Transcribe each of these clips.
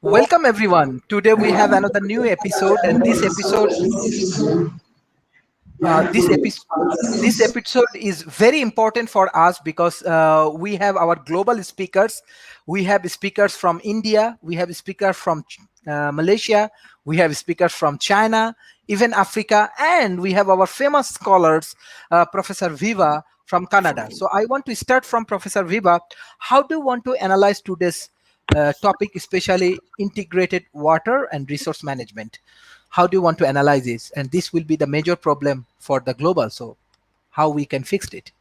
Welcome everyone. Today we have another new episode, and this episode is very important for us because we have our global speakers. We have speakers from India, we have speakers from Malaysia, we have speakers from China, even Africa, and we have our famous scholars, Professor Viva from Canada. So I want to start from Professor Viva. How do you want to analyze today's topic, especially integrated water and resource management? How do you want to analyze this? And this will be the major problem for the global. So how we can fix it?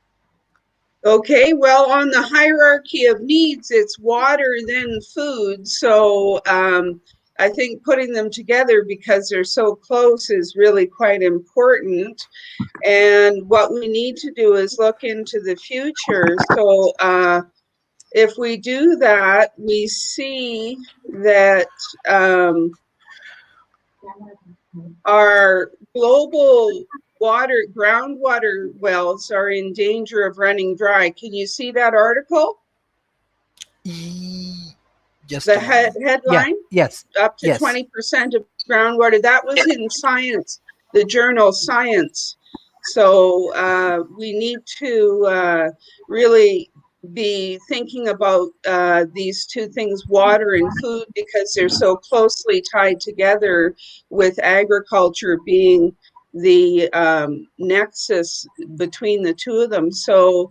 Okay, well, on the hierarchy of needs, it's water, then food. So I think putting them together because they're so close is really quite important. And what we need to do is look into the future. So if we do that, we see that our global groundwater wells are in danger of running dry. Can you see that article? Just the headline? Yeah. Yes. Up to 20% of groundwater. That was in Science, the journal Science. So we need to really be thinking about these two things, water and food, because they're so closely tied together, with agriculture being the nexus between the two of them. So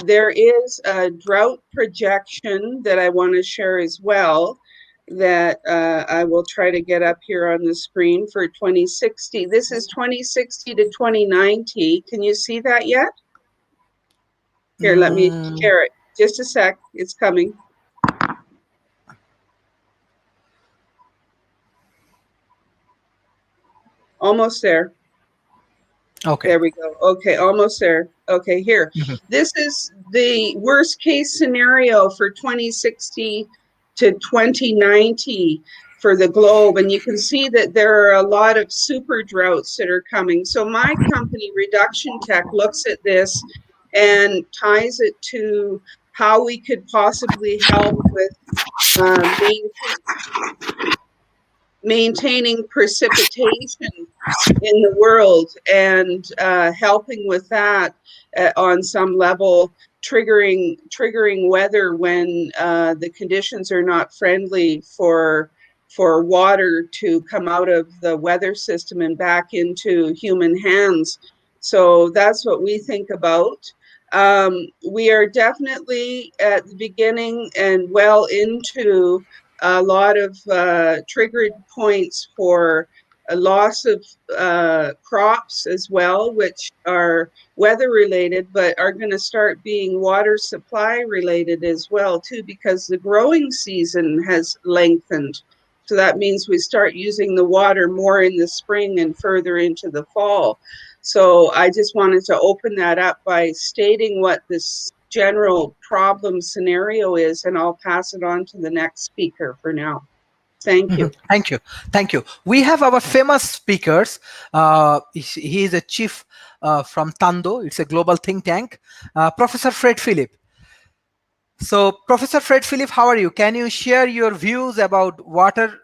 there is a drought projection that I want to share as well, that I will try to get up here on the screen for 2060. This is 2060 to 2090. Can you see that yet? Here, let me share it. Just a sec. It's coming. Almost there. Okay. There we go. Okay, almost there. Okay, here. This is the worst case scenario for 2060 to 2090 for the globe. And you can see that there are a lot of super droughts that are coming. So my company, Reduction Tech, looks at this and ties it to how we could possibly help with maintaining precipitation in the world, and helping with that on some level, triggering weather when the conditions are not friendly for water to come out of the weather system and back into human hands. So that's what we think about. We are definitely at the beginning and well into a lot of triggered points for a loss of crops as well, which are weather related, but are going to start being water supply related as well too, because the growing season has lengthened. So that means we start using the water more in the spring and further into the fall. So I just wanted to open that up by stating what this general problem scenario is, and I'll pass it on to the next speaker for now. Thank you. Thank you. We have our famous speakers. He is a chief from Tando. It's a global think tank. Professor Fred Philip. So Professor Fred Philip, how are you? Can you share your views about water?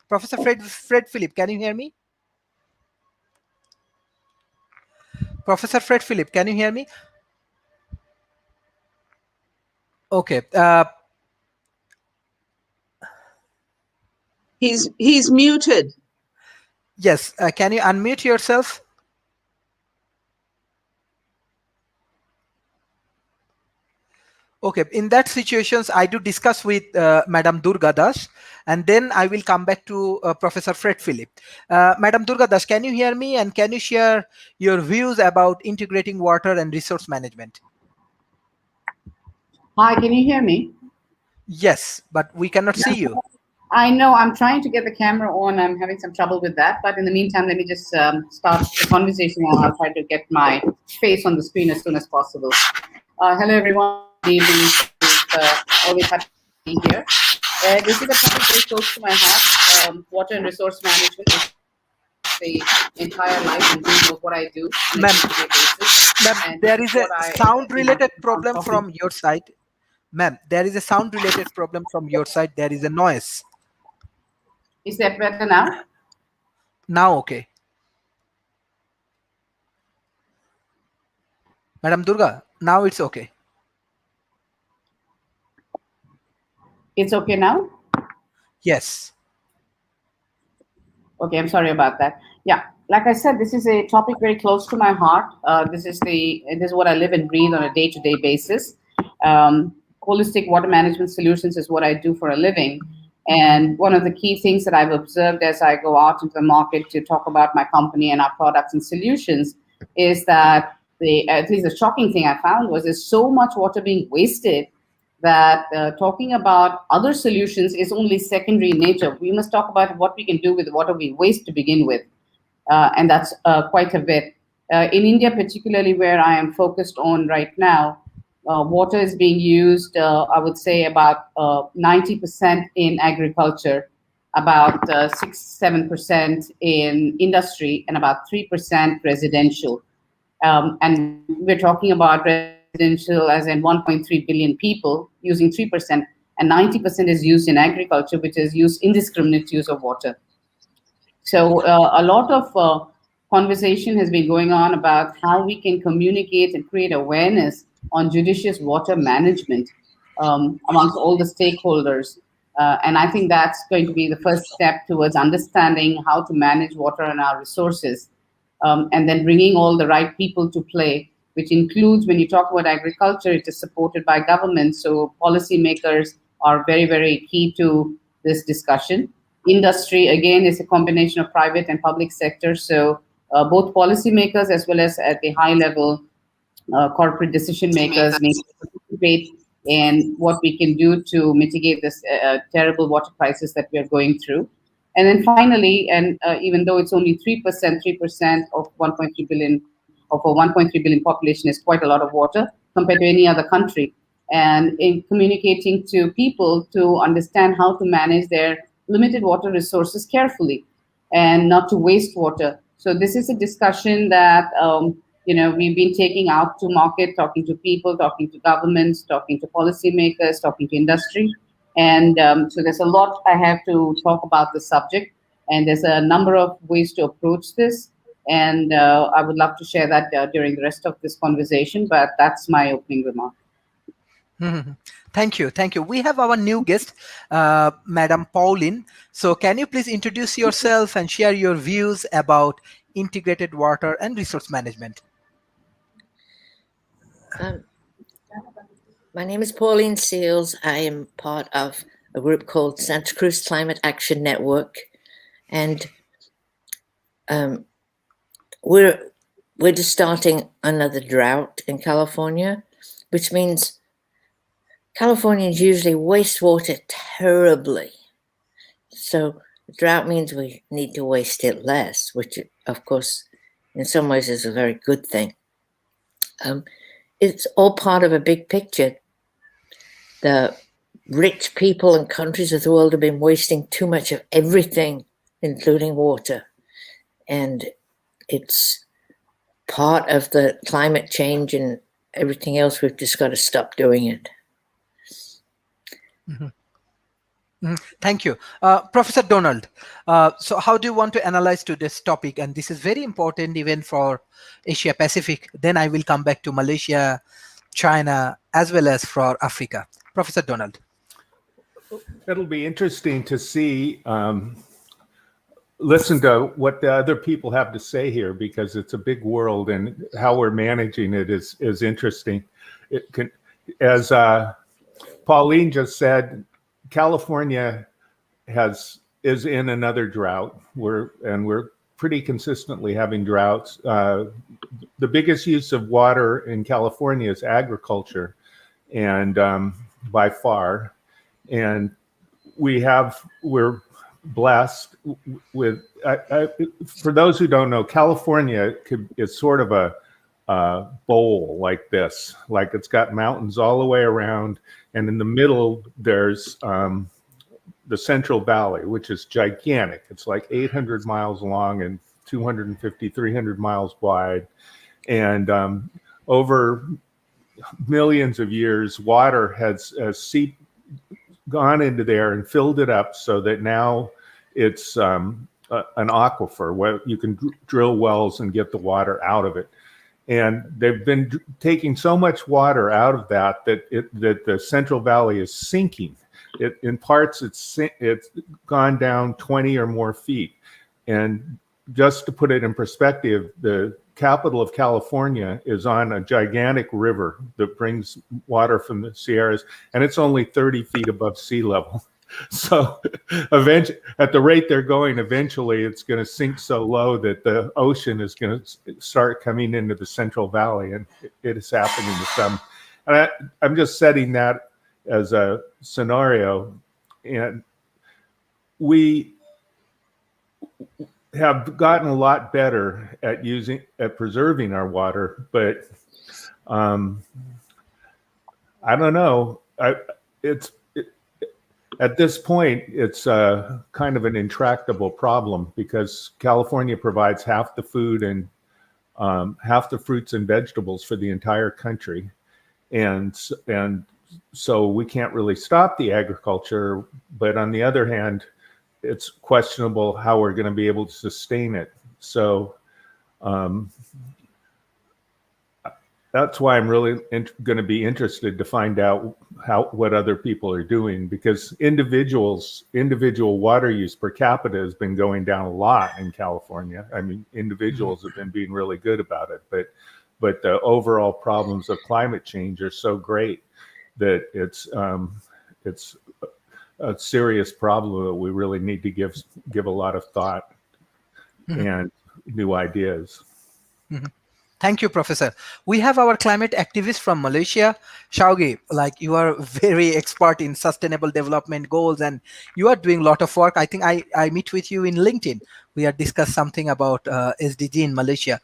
Professor Fred Philip, can you hear me? Professor Fred Philip, can you hear me? Okay. He's muted. Yes. Can you unmute yourself? Okay. In that situations, I do discuss with Madam Durga Das, and then I will come back to Professor Fred Philip. Madam Durga Das, can you hear me, and can you share your views about integrating water and resource management? Hi, can you hear me? Yes, but we cannot see you. I know, I'm trying to get the camera on. I'm having some trouble with that. But in the meantime, let me just start the conversation, and I'll try to get my face on the screen as soon as possible. Hello, everyone. Good evening. Always happy to be here. This is a topic very close to my heart. Water and resource management is the entire life and dream of what I do on a day-to-day basis. Ma'am, there is a sound-related problem from your side. Ma'am, there is a sound related problem from your side. There is a noise. Is that better now? Now, okay. Madam Durga, now it's okay. It's okay now? Yes. Okay, I'm sorry about that. Yeah, like I said, this is a topic very close to my heart. This is what I live and breathe on a day-to-day basis. Holistic water management solutions is what I do for a living. And one of the key things that I've observed as I go out into the market to talk about my company and our products and solutions is that at least the shocking thing I found was there's so much water being wasted that talking about other solutions is only secondary in nature. We must talk about what we can do with water we waste to begin with, and that's quite a bit. In India, particularly where I am focused on right now, water is being used, I would say, about 90% in agriculture, about 6-7% in industry, and about 3% residential. And we're talking about residential as in 1.3 billion people using 3%, and 90% is used in agriculture, which is indiscriminate use of water. So a lot of conversation has been going on about how we can communicate and create awareness on judicious water management amongst all the stakeholders. And I think that's going to be the first step towards understanding how to manage water and our resources. And then bringing all the right people to play, which includes, when you talk about agriculture, it is supported by government. So policymakers are very, very key to this discussion. Industry, again, is a combination of private and public sector. So both policymakers as well as at the high level, corporate decision makers need to participate in what we can do to mitigate this terrible water crisis that we are going through. And then finally, and even though it's only 3% of 1.3 billion, of a 1.3 billion population is quite a lot of water compared to any other country. And in communicating to people to understand how to manage their limited water resources carefully and not to waste water. So this is a discussion that we've been taking out to market, talking to people, talking to governments, talking to policymakers, talking to industry. And so there's a lot I have to talk about the subject, and there's a number of ways to approach this. And I would love to share that during the rest of this conversation, but that's my opening remark. Thank you. Thank you. We have our new guest, Madam Pauline. So can you please introduce yourself and share your views about integrated water and resource management? My name is Pauline Seals. I am part of a group called Santa Cruz Climate Action Network, and we're just starting another drought in California, which means Californians usually waste water terribly. So drought means we need to waste it less, which, of course, in some ways is a very good thing. It's all part of a big picture. The rich people and countries of the world have been wasting too much of everything, including water. And it's part of the climate change and everything else. We've just got to stop doing it. Mm-hmm. Mm-hmm. Thank you. Professor Donald, so how do you want to analyze to this topic? And this is very important even for Asia Pacific. Then I will come back to Malaysia, China, as well as for Africa. Professor Donald. It'll be interesting to see, listen to what the other people have to say here, because it's a big world and how we're managing it is interesting. It can, as Pauline just said, California is in another drought. We're pretty consistently having droughts. The biggest use of water in California is agriculture, and by far. And we're blessed with. For those who don't know, California is sort of a bowl like this. Like it's got mountains all the way around, and in the middle there's the Central Valley, which is gigantic. It's like 800 miles long and 250, 300 miles wide. And over millions of years, water has gone into there and filled it up so that now it's an aquifer where you can drill wells and get the water out of it. And they've been taking so much water out of that the Central Valley is sinking. In parts, it's gone down 20 or more feet. And just to put it in perspective, the capital of California is on a gigantic river that brings water from the Sierras, and it's only 30 feet above sea level. So eventually, at the rate they're going, eventually it's going to sink so low that the ocean is going to start coming into the Central Valley, and it is happening to some. And I'm just setting that as a scenario, and we have gotten a lot better at preserving our water, but I don't know. At this point, it's kind of an intractable problem because California provides half the food and half the fruits and vegetables for the entire country, and so we can't really stop the agriculture. But on the other hand, it's questionable how we're going to be able to sustain it. So that's why I'm really going to be interested to find out what other people are doing, because individual water use per capita has been going down a lot in California. I mean, individuals have been being really good about it, but the overall problems of climate change are so great that it's a serious problem that we really need to give a lot of thought and new ideas. Thank you, Professor. We have our climate activist from Malaysia, Shaugi. Like, you are very expert in sustainable development goals, and you are doing a lot of work. I think I meet with you in LinkedIn. We have discussed something about SDG in Malaysia.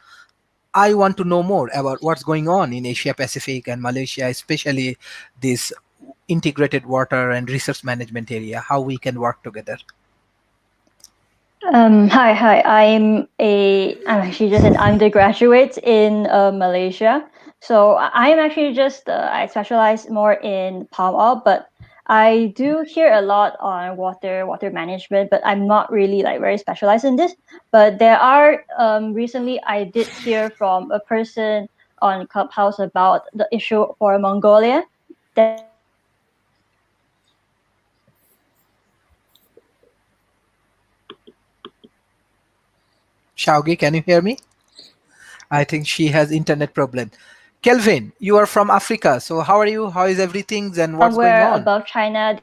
I want to know more about what's going on in Asia Pacific and Malaysia, especially this integrated water and resource management area, how we can work together. Hi. I'm actually just an undergraduate in Malaysia. So I'm actually just I specialize more in palm oil, but I do hear a lot on water management, but I'm not really like very specialized in this. But there are recently I did hear from a person on Clubhouse about the issue for Mongolia. Shaugi, can you hear me? I think she has internet problem. Kelvin, you are from Africa. So how are you? How is everything? And what's going on? Above China.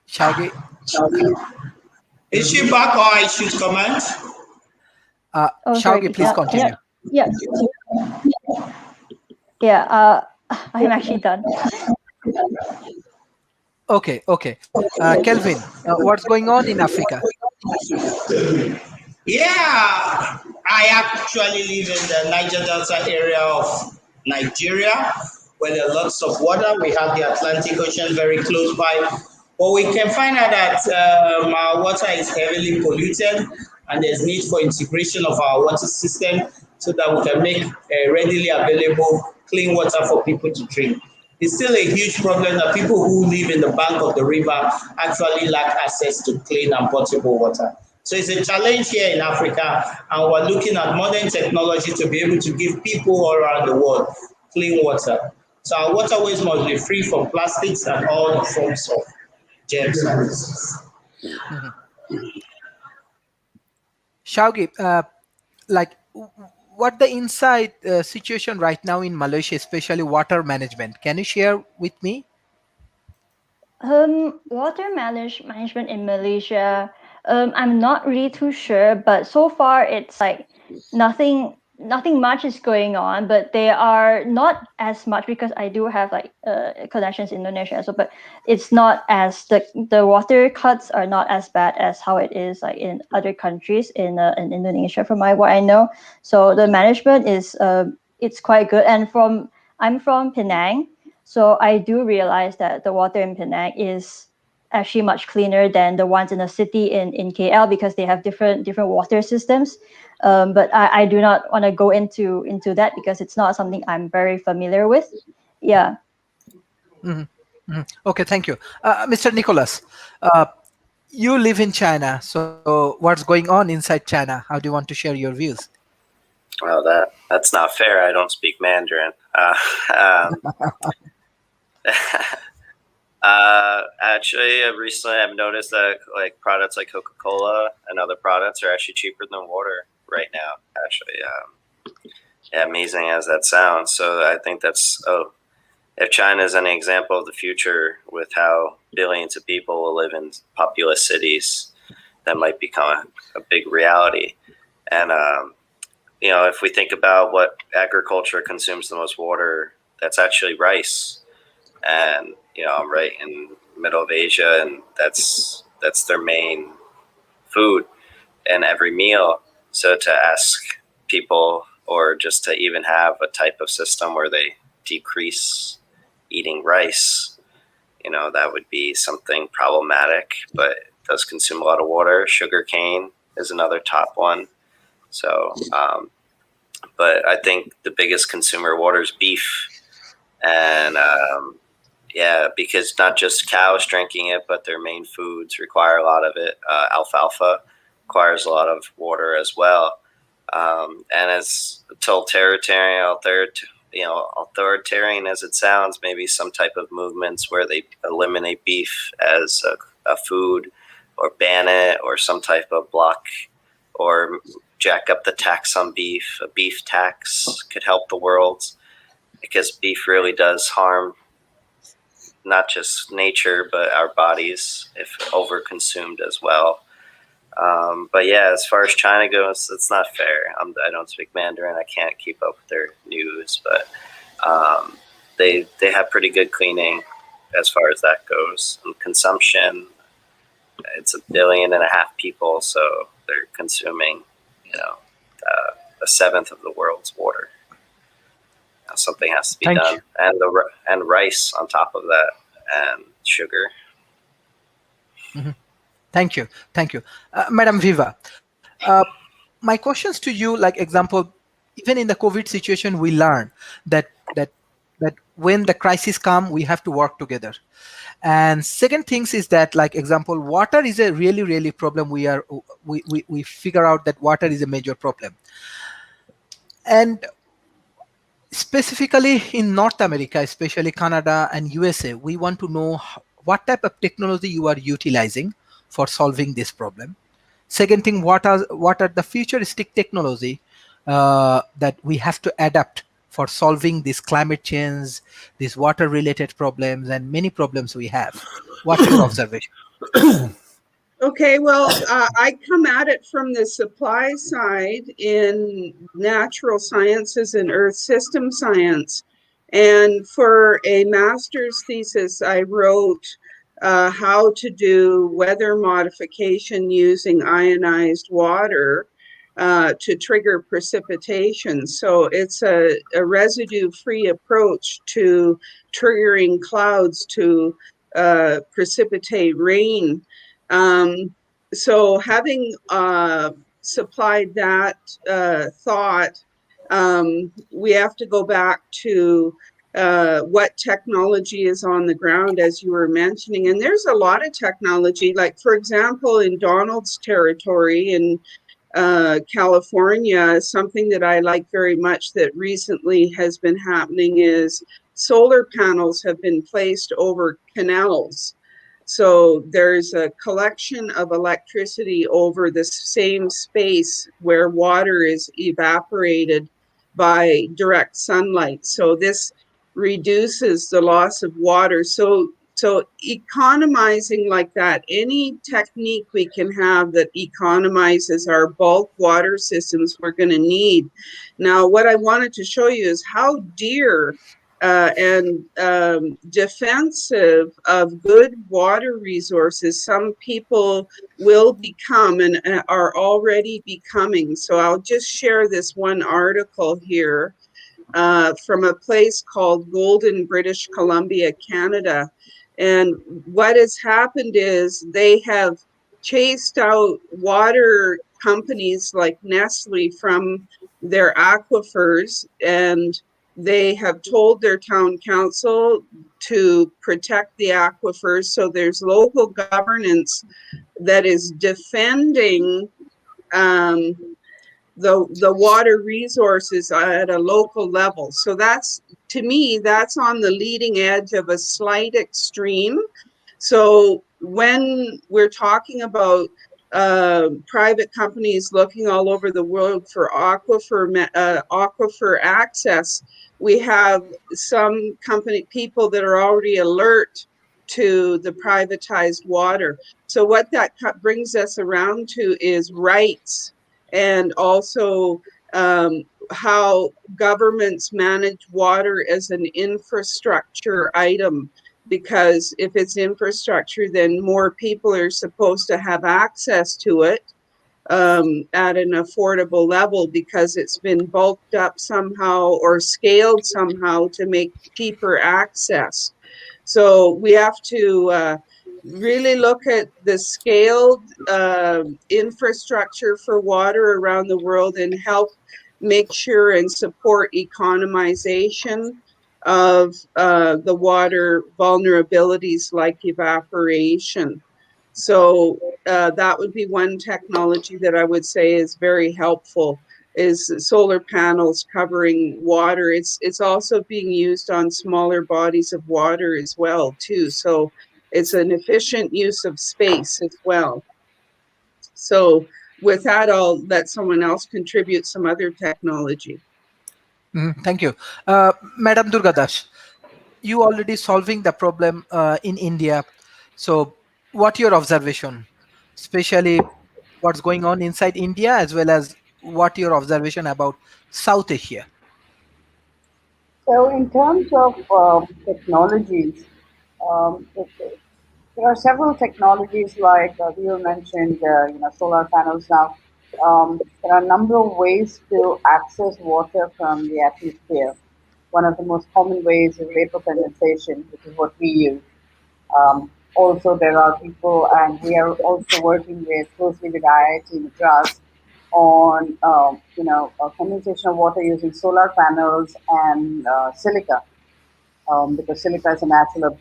Shaugi? Is she back, or I should comment? Shaugi, please continue. Yeah, I'm actually done. Okay. Kelvin, what's going on in Africa? Yeah, I actually live in the Niger Delta area of Nigeria, where there are lots of water. We have the Atlantic Ocean very close by. But we can find out that our water is heavily polluted, and there's need for integration of our water system so that we can make readily available clean water for people to drink. It's still a huge problem that people who live in the bank of the river actually lack access to clean and potable water. So it's a challenge here in Africa, and we're looking at modern technology to be able to give people all around the world clean water. So our waterways must be free from plastics and all the forms of germs and diseases. Shaugi, like, what the inside situation right now in Malaysia, especially water management? Can you share with me? Water management in Malaysia, I'm not really too sure, but so far it's like nothing much is going on, but they are not as much because I do have like connections in Indonesia, so but it's not as the water cuts are not as bad as how it is like in other countries in Indonesia from what I know. So the management is it's quite good, and I'm from Penang. So I do realize that the water in Penang is actually much cleaner than the ones in the city in KL, because they have different water systems. But I do not want to go into that because it's not something I'm very familiar with. Yeah. Okay, thank you. Mr. Nicholas, you live in China, so what's going on inside China? How do you want to share your views? Well, that's not fair. I don't speak Mandarin. Actually, recently I've noticed that like products like Coca-Cola and other products are actually cheaper than water right now. Actually, amazing as that sounds. So I think that's if China is any example of the future with how billions of people will live in populous cities, that might become a big reality. And if we think about what agriculture consumes the most water, that's actually rice. And I'm right in the middle of Asia, and that's their main food in every meal. So to ask people, or just to even have a type of system where they decrease eating rice, that would be something problematic, but it does consume a lot of water. Sugarcane is another top one. So, but I think the biggest consumer of water is beef. And because not just cows drinking it, but their main foods require a lot of it. Alfalfa requires a lot of water as well. And as authoritarian as it sounds, maybe some type of movements where they eliminate beef as a food, or ban it, or some type of block, or jack up the tax on beef. A beef tax could help the world, because beef really does harm not just nature, but our bodies if overconsumed as well. But yeah, as far as China goes, it's not fair. I don't speak Mandarin. I can't keep up with their news, but they have pretty good cleaning as far as that goes. And consumption, it's 1.5 billion people, so they're consuming, a seventh of the world's water. Something has to be done, and rice on top of that, and sugar. Thank you, Madam Viva. My questions to you, like example, even in the COVID situation, we learn that when the crisis come, we have to work together. And second things is that, like example, water is a really problem. We figure out that water is a major problem, and specifically in North America, especially Canada and USA, we want to know what type of technology you are utilizing for solving this problem. Second thing, what are the futuristic technology that we have to adapt for solving this climate change, these water related problems, and many problems we have. What's your observation? Okay, well, I come at it from the supply side in natural sciences and earth system science. And for a master's thesis, I wrote how to do weather modification using ionized water to trigger precipitation. So it's a residue-free approach to triggering clouds to precipitate rain. So having supplied that thought, we have to go back to what technology is on the ground, as you were mentioning. And there's a lot of technology, like, for example, in Donald's territory in California, something that I like very much that recently has been happening is solar panels have been placed over canals. So there's a collection of electricity over the same space where water is evaporated by direct sunlight. So this reduces the loss of water. So economizing like that, any technique we can have that economizes our bulk water systems, we're going to need. Now, what I wanted to show you is how dear and defensive of good water resources some people will become and are already becoming. So I'll just share this one article here from a place called Golden, British Columbia, Canada. And what has happened is they have chased out water companies like Nestle from their aquifers, and they have told their town council to protect the aquifers. So there's local governance that is defending the water resources at a local level. So that's, to me, that's on the leading edge of a slight extreme. So when we're talking about private companies looking all over the world for aquifer access, we have some company people that are already alert to the privatized water. So what that brings us around to is rights, and also how governments manage water as an infrastructure item. Because if it's infrastructure, then more people are supposed to have access to it at an affordable level, because it's been bulked up somehow or scaled somehow to make cheaper access. So we have to really look at the scaled infrastructure for water around the world and help make sure and support economization of the water vulnerabilities like evaporation. So that would be one technology that I would say is very helpful, is solar panels covering water. It's also being used on smaller bodies of water as well too. So it's an efficient use of space as well. So with that, I'll let someone else contribute some other technology. Thank you. Madam Durgadas, you already solving the problem in India. So what your observation, especially what's going on inside India, as well as what your observation about South Asia? So in terms of technologies, there are several technologies like you mentioned, solar panels. Now, there are a number of ways to access water from the atmosphere. One of the most common ways is vapor condensation, which is what we use. Also, there are people, and we are also working closely with IIT Madras on, condensation of water using solar panels and silica, because silica is a natural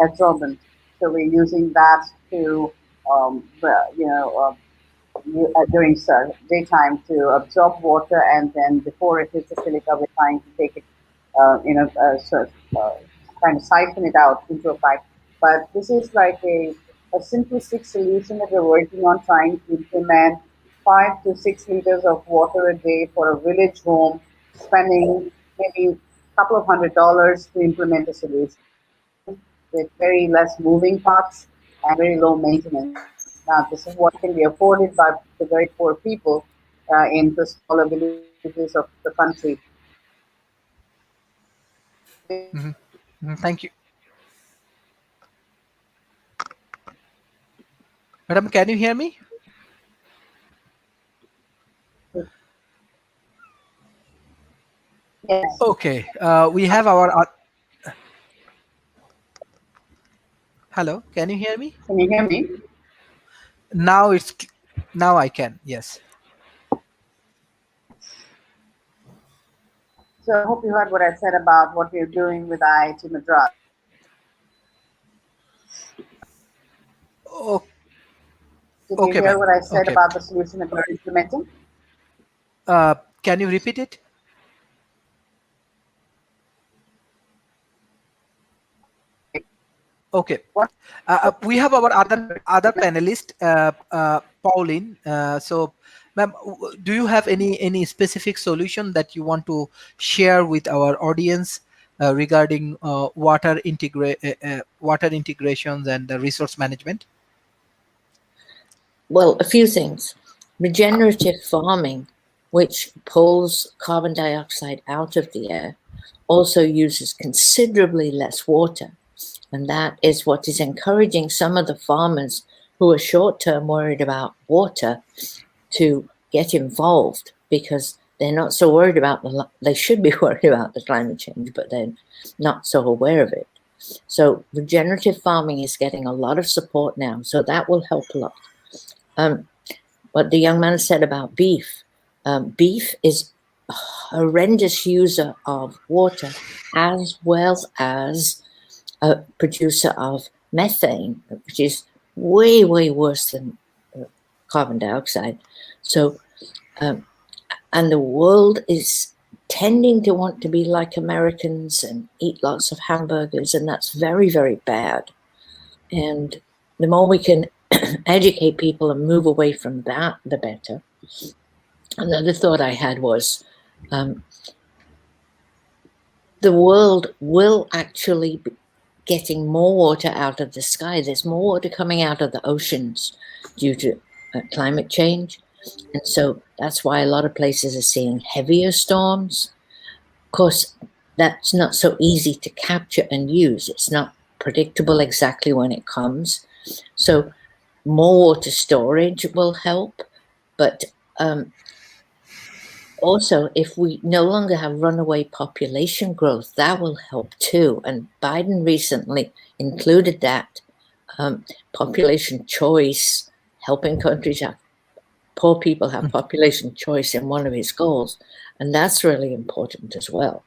absorbent. So we're using that to, during daytime to absorb water, and then before it hits the silica, we're trying to take it, trying to siphon it out into a pipe. But this is like a simplistic solution that we're working on, trying to implement 5 to 6 liters of water a day for a village home, spending maybe a couple of $100 to implement a solution with very less moving parts and very low maintenance. Now, this is what can be afforded by the very poor people in the smaller villages of the country. Thank you. Madam, can you hear me? Yes. Okay, we have our... Hello, can you hear me? Can you hear me? Now I can, yes. So I hope you heard what I said about what we're doing with IIT Madras. Oh, Did okay, you hear what I said okay. about the solution that we're implementing? Can you repeat it? Okay. We have our other panelist, Pauline. So, ma'am, do you have any specific solution that you want to share with our audience regarding water integrations and resource management? Well, a few things. Regenerative farming, which pulls carbon dioxide out of the air, also uses considerably less water. And that is what is encouraging some of the farmers who are short-term worried about water to get involved, because they're not so worried about they should be worried about the climate change, but they're not so aware of it. So regenerative farming is getting a lot of support now. So that will help a lot. What the young man said about beef, beef is a horrendous user of water as well as a producer of methane, which is way, way worse than carbon dioxide. So, and the world is tending to want to be like Americans and eat lots of hamburgers, and that's very, very bad. And the more we can educate people and move away from that, the better. Another thought I had was the world will actually be getting more water out of the sky. There's more water coming out of the oceans due to climate change. And so that's why a lot of places are seeing heavier storms. Of course, that's not so easy to capture and use. It's not predictable exactly when it comes. So more water storage will help. But also, if we no longer have runaway population growth, that will help too. And Biden recently included that population choice, helping countries have poor people have population choice in one of his goals. And that's really important as well.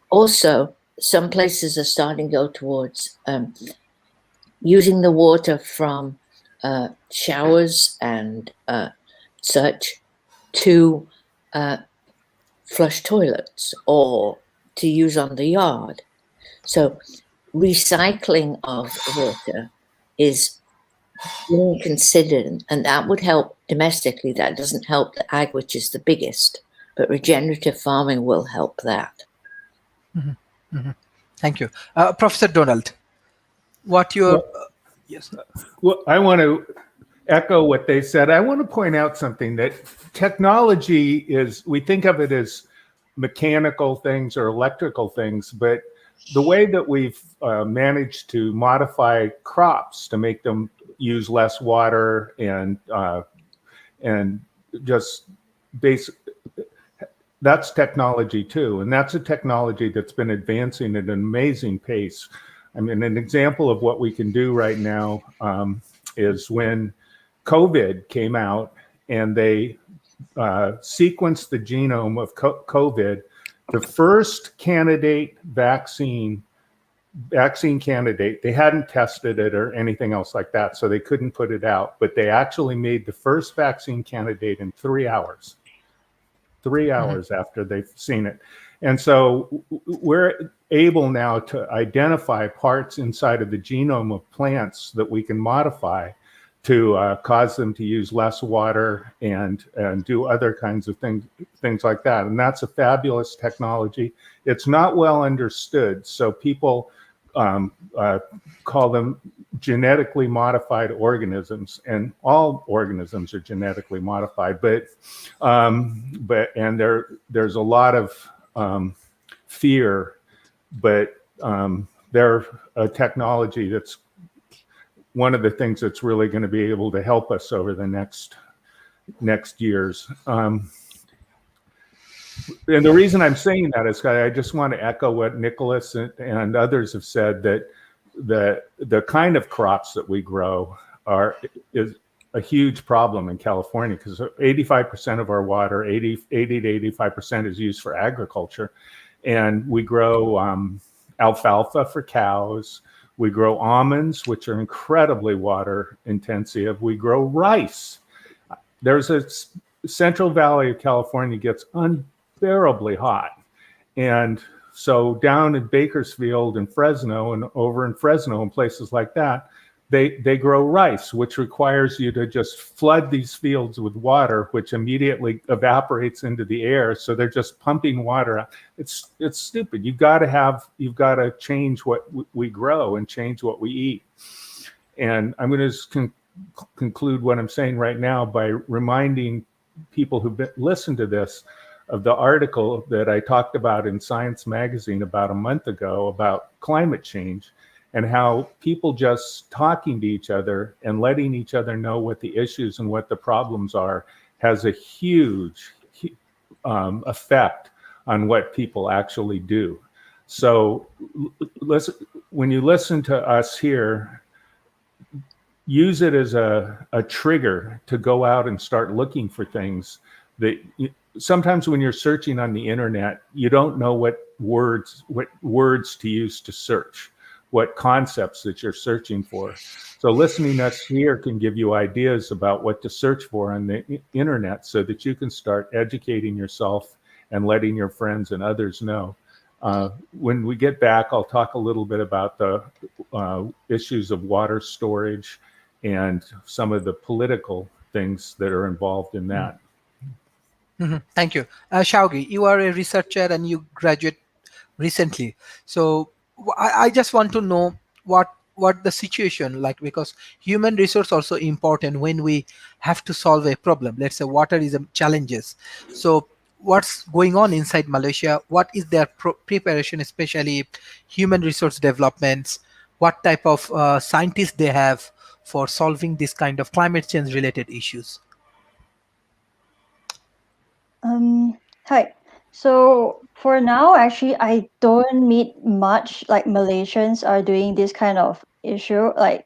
Also, some places are starting to go towards using the water from showers and such to flush toilets or to use on the yard. So recycling of water is being considered, and that would help domestically. That doesn't help the ag, which is the biggest, but regenerative farming will help that. Thank you. Professor Donald, what your... yes. Well, I want to echo what they said. I want to point out something, that technology is, we think of it as mechanical things or electrical things, but the way that we've managed to modify crops to make them use less water and just that's technology too. And that's a technology that's been advancing at an amazing pace. I mean, an example of what we can do right now is when COVID came out and they sequenced the genome of COVID, the first candidate vaccine candidate, they hadn't tested it or anything else like that, so they couldn't put it out, but they actually made the first vaccine candidate in 3 hours. 3 hours after they've seen it. And so we're able now to identify parts inside of the genome of plants that we can modify to cause them to use less water and do other kinds of things like that. And that's a fabulous technology. It's not well understood, so people call them genetically modified organisms, and all organisms are genetically modified. But there's a lot of fear, but they're a technology that's one of the things that's really going to be able to help us over the next years. And the reason I'm saying that is I just want to echo what Nicholas and others have said, that the kind of crops that we grow is a huge problem in California, because 85% of our water, 80 to 85% is used for agriculture. And we grow alfalfa for cows. We grow almonds, which are incredibly water intensive. We grow rice. There's a Central Valley of California gets unbearably hot. And so down in Bakersfield and Fresno and over in Fresno and places like that, they grow rice, which requires you to just flood these fields with water, which immediately evaporates into the air. So they're just pumping water out. It's stupid. You've got to change what we grow and change what we eat. And I'm going to just conclude what I'm saying right now by reminding people who listen to this of the article that I talked about in Science Magazine about a month ago about climate change, and how people just talking to each other and letting each other know what the issues and what the problems are has a huge effect on what people actually do. So listen, when you listen to us here, use it as a trigger to go out and start looking for things that sometimes when you're searching on the internet, you don't know what words to use to search, what concepts that you're searching for. So listening to us here can give you ideas about what to search for on the internet so that you can start educating yourself and letting your friends and others know. When we get back, I'll talk a little bit about the issues of water storage and some of the political things that are involved in that. Thank you. Shaugi, you are a researcher and you graduate recently. So I just want to know what the situation like, because human resource also important when we have to solve a problem. Let's say water is a challenges. So what's going on inside Malaysia? What is their preparation, especially human resource developments? What type of scientists they have for solving this kind of climate change related issues? Hi. So for now, actually, I don't meet much like Malaysians are doing this kind of issue, like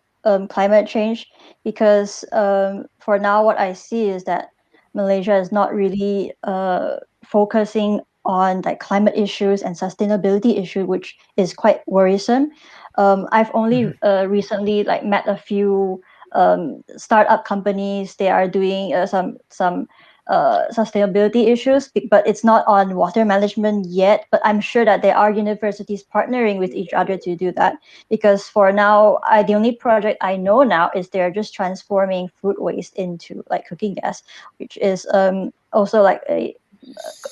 climate change, because for now, what I see is that Malaysia is not really focusing on like climate issues and sustainability issue, which is quite worrisome. I've only recently like met a few startup companies. They are doing some sustainability issues, but it's not on water management yet. But I'm sure that there are universities partnering with each other to do that. Because for now, the only project I know now is they're just transforming food waste into like cooking gas, which is also like a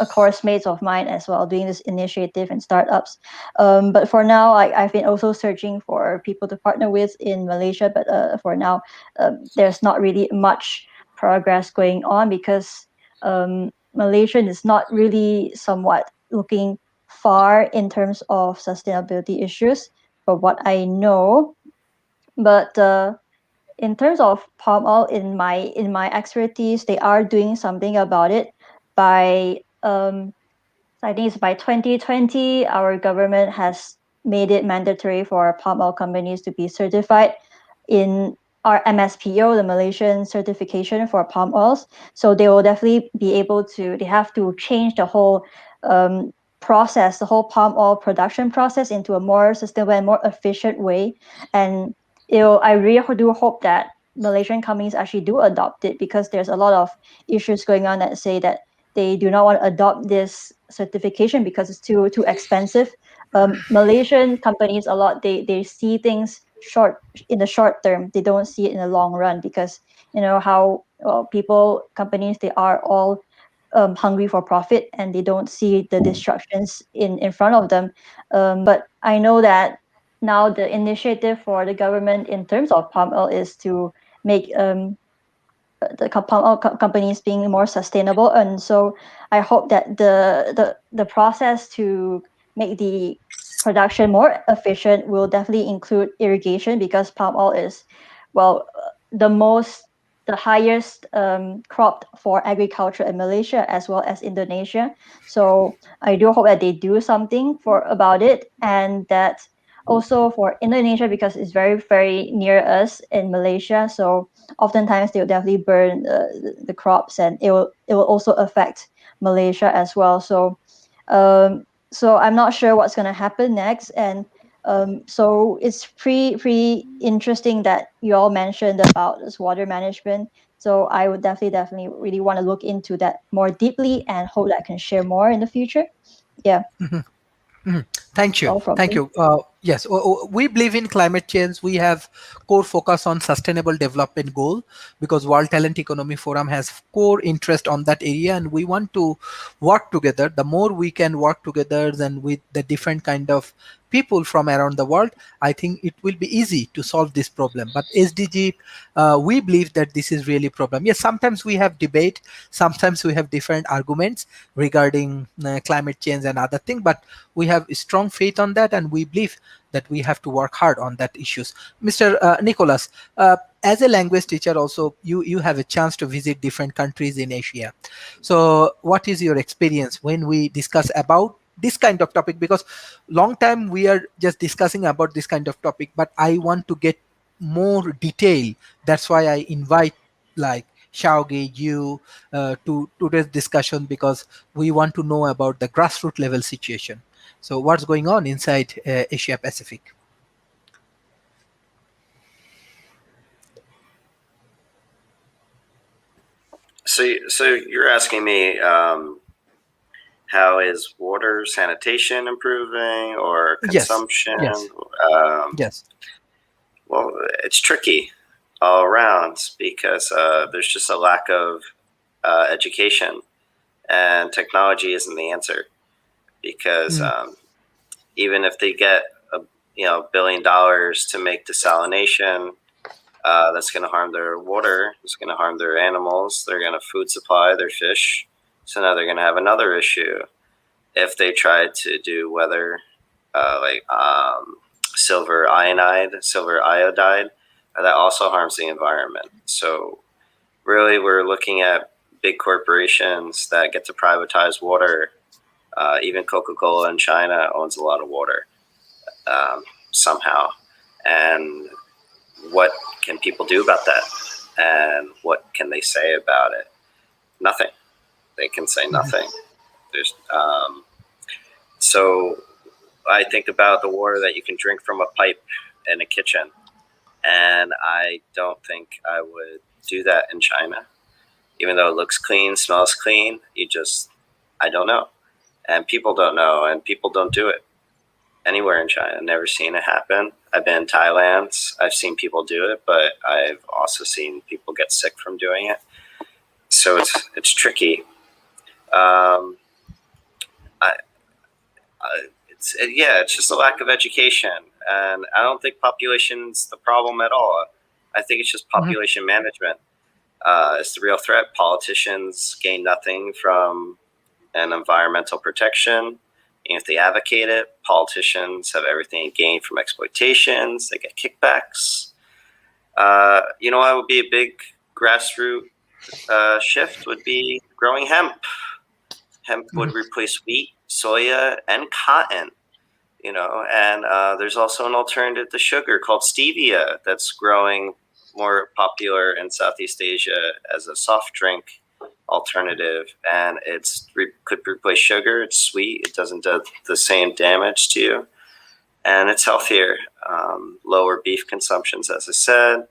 course mates of mine as well doing this initiative and startups. But for now, I've been also searching for people to partner with in Malaysia. But for now, there's not really much progress going on because Malaysia is not really somewhat looking far in terms of sustainability issues, for what I know. But in terms of palm oil, in my expertise, they are doing something about it by I think it's by 2020, our government has made it mandatory for palm oil companies to be certified in our MSPO, the Malaysian certification for palm oils. So they will definitely be able to, they have to change the whole process, the whole palm oil production process into a more sustainable and more efficient way. And I really do hope that Malaysian companies actually do adopt it, because there's a lot of issues going on that say that they do not want to adopt this certification because it's too expensive. Malaysian companies a lot, they see things in the short term. They don't see it in the long run, because you know how companies, they are all hungry for profit, and they don't see the destructions in front of them. But I know that now the initiative for the government in terms of palm oil is to make the palm oil companies being more sustainable. And so I hope that the process to make the production more efficient will definitely include irrigation, because palm oil is, well, the highest crop for agriculture in Malaysia as well as Indonesia. So I do hope that they do something about it, and that also for Indonesia, because it's very, very near us in Malaysia. So oftentimes they will definitely burn the crops, and it will also affect Malaysia as well. So so I'm not sure what's going to happen next. And so it's pretty interesting that you all mentioned about this water management. So I would definitely really want to look into that more deeply, and hope that I can share more in the future. Yeah. Thank you. All from Thank me. you. Yes, we believe in climate change. We have core focus on sustainable development goal, because World Talent Economy Forum has core interest on that area, and we want to work together. The more we can work together and with the different kind of people from around the world, I think it will be easy to solve this problem. But SDG, we believe that this is really problem. Yes, sometimes we have debate, sometimes we have different arguments regarding climate change and other thing, but we have strong faith on that, and we believe that we have to work hard on that issues. Mr. Nicholas, as a language teacher also, you have a chance to visit different countries in Asia. So what is your experience when we discuss about this kind of topic, because long time we are just discussing about this kind of topic, but I want to get more detail. That's why I invite like Xiaoge, you to today's discussion, because we want to know about the grassroots level situation. So what's going on inside Asia Pacific? So you're asking me how is water sanitation improving or consumption? Yes. Yes. Well, it's tricky all around because there's just a lack of education, and technology isn't the answer. Because even if they get $1 billion to make desalination, that's going to harm their water. It's going to harm their animals. They're going to food supply their fish. So now they're going to have another issue. If they try to do weather, like silver iodide, that also harms the environment. So really, we're looking at big corporations that get to privatize water. Even Coca-Cola in China owns a lot of water somehow. And what can people do about that? And what can they say about it? Nothing. They can say nothing. There's so I think about the water that you can drink from a pipe in a kitchen, and I don't think I would do that in China. Even though it looks clean, smells clean, I don't know. And people don't know, and people don't do it anywhere in China. I've never seen it happen. I've been in Thailand. I've seen people do it, but I've also seen people get sick from doing it. So it's tricky. It's just a lack of education, and I don't think population's the problem at all. I think it's just population management. It's the real threat. Politicians gain nothing from an environmental protection. And if they advocate it, politicians have everything gained from exploitations. They get kickbacks. What would be a big grassroots shift would be growing hemp. Hemp would replace wheat, soya, and cotton. And there's also an alternative to sugar called stevia that's growing more popular in Southeast Asia as a soft drink alternative, and could replace sugar. It's sweet. It doesn't do the same damage to you, and it's healthier. Lower beef consumptions, as I said,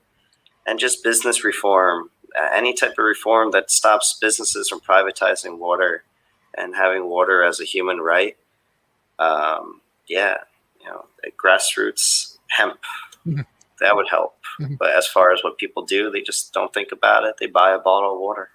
and just business reform. Any type of reform that stops businesses from privatizing water and having water as a human right. Grassroots hemp, that would help. But as far as what people do, they just don't think about it. They buy a bottle of water.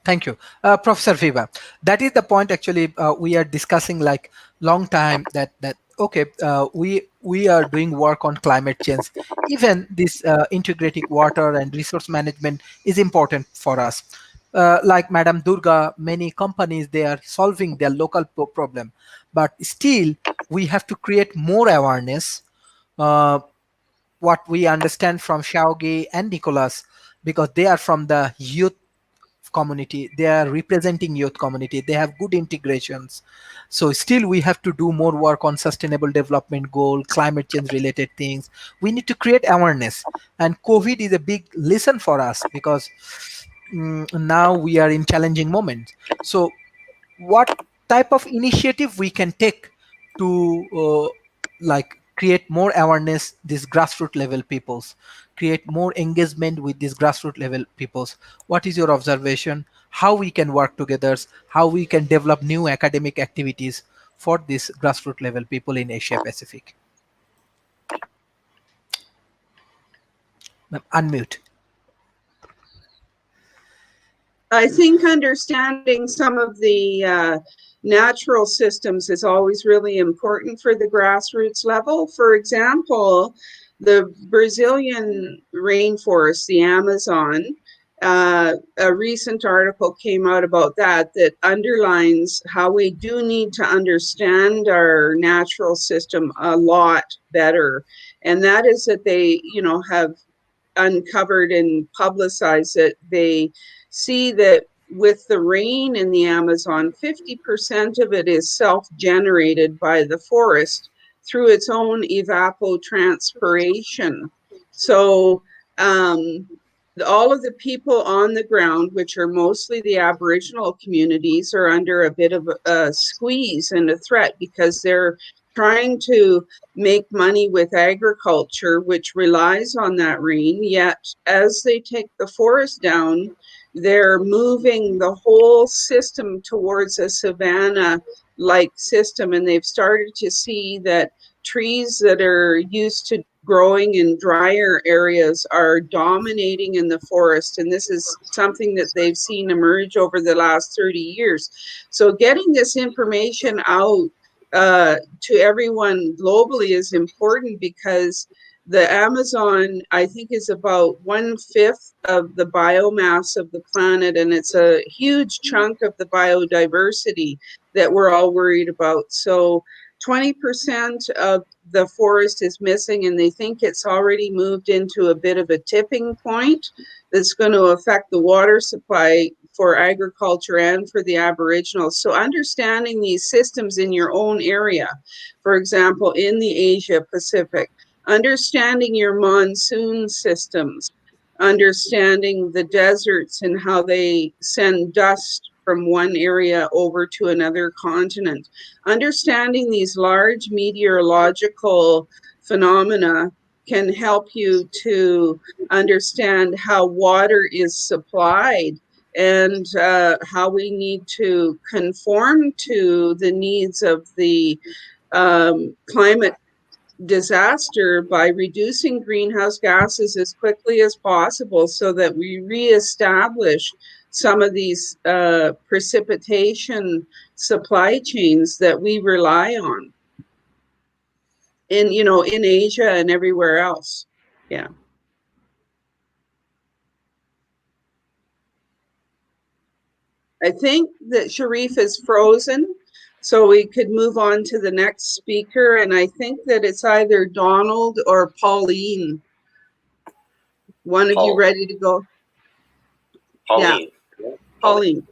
Thank you, Professor Viva. That is the point. Actually, we are discussing like long time that okay, we are doing work on climate change. Even this integrating water and resource management is important for us. Like Madam Durga, many companies, they are solving their local problem, but still we have to create more awareness. What we understand from Xiaoge and Nicholas, because they are from the youth community, they are representing youth community, they have good integrations. So still we have to do more work on sustainable development goal, climate change related things. We need to create awareness, and COVID is a big lesson for us, because now we are in challenging moments. So what type of initiative we can take to create more awareness, these grassroots level peoples, create more engagement with these grassroots level peoples? What is your observation? How we can work together? How we can develop new academic activities for these grassroots level people in Asia Pacific? Unmute. I think understanding some of the natural systems is always really important for the grassroots level. For example, the Brazilian rainforest, the Amazon, a recent article came out about that underlines how we do need to understand our natural system a lot better. And that is that they, have uncovered and publicized that they see that with the rain in the Amazon, 50% of it is self-generated by the forest through its own evapotranspiration. So all of the people on the ground, which are mostly the Aboriginal communities, are under a bit of a squeeze and a threat because they're trying to make money with agriculture, which relies on that rain. Yet, as they take the forest down, they're moving the whole system towards a savanna-like system, and they've started to see that trees that are used to growing in drier areas are dominating in the forest, and this is something that they've seen emerge over the last 30 years. So getting this information out to everyone globally is important, because the Amazon, I think, is about 1/5 of the biomass of the planet, and it's a huge chunk of the biodiversity that we're all worried about. So 20% of the forest is missing, and they think it's already moved into a bit of a tipping point that's going to affect the water supply for agriculture and for the Aboriginals. So understanding these systems in your own area, for example, in the Asia Pacific, understanding your monsoon systems, understanding the deserts and how they send dust from one area over to another continent, understanding these large meteorological phenomena can help you to understand how water is supplied and how we need to conform to the needs of the climate disaster by reducing greenhouse gases as quickly as possible, so that we reestablish some of these precipitation supply chains that we rely on in, you know, in Asia and everywhere else. Yeah. I think that Sharif is frozen, so we could move on to the next speaker. And I think that it's either Donald or Pauline. One of you ready to go? Pauline. Yeah. Pauline.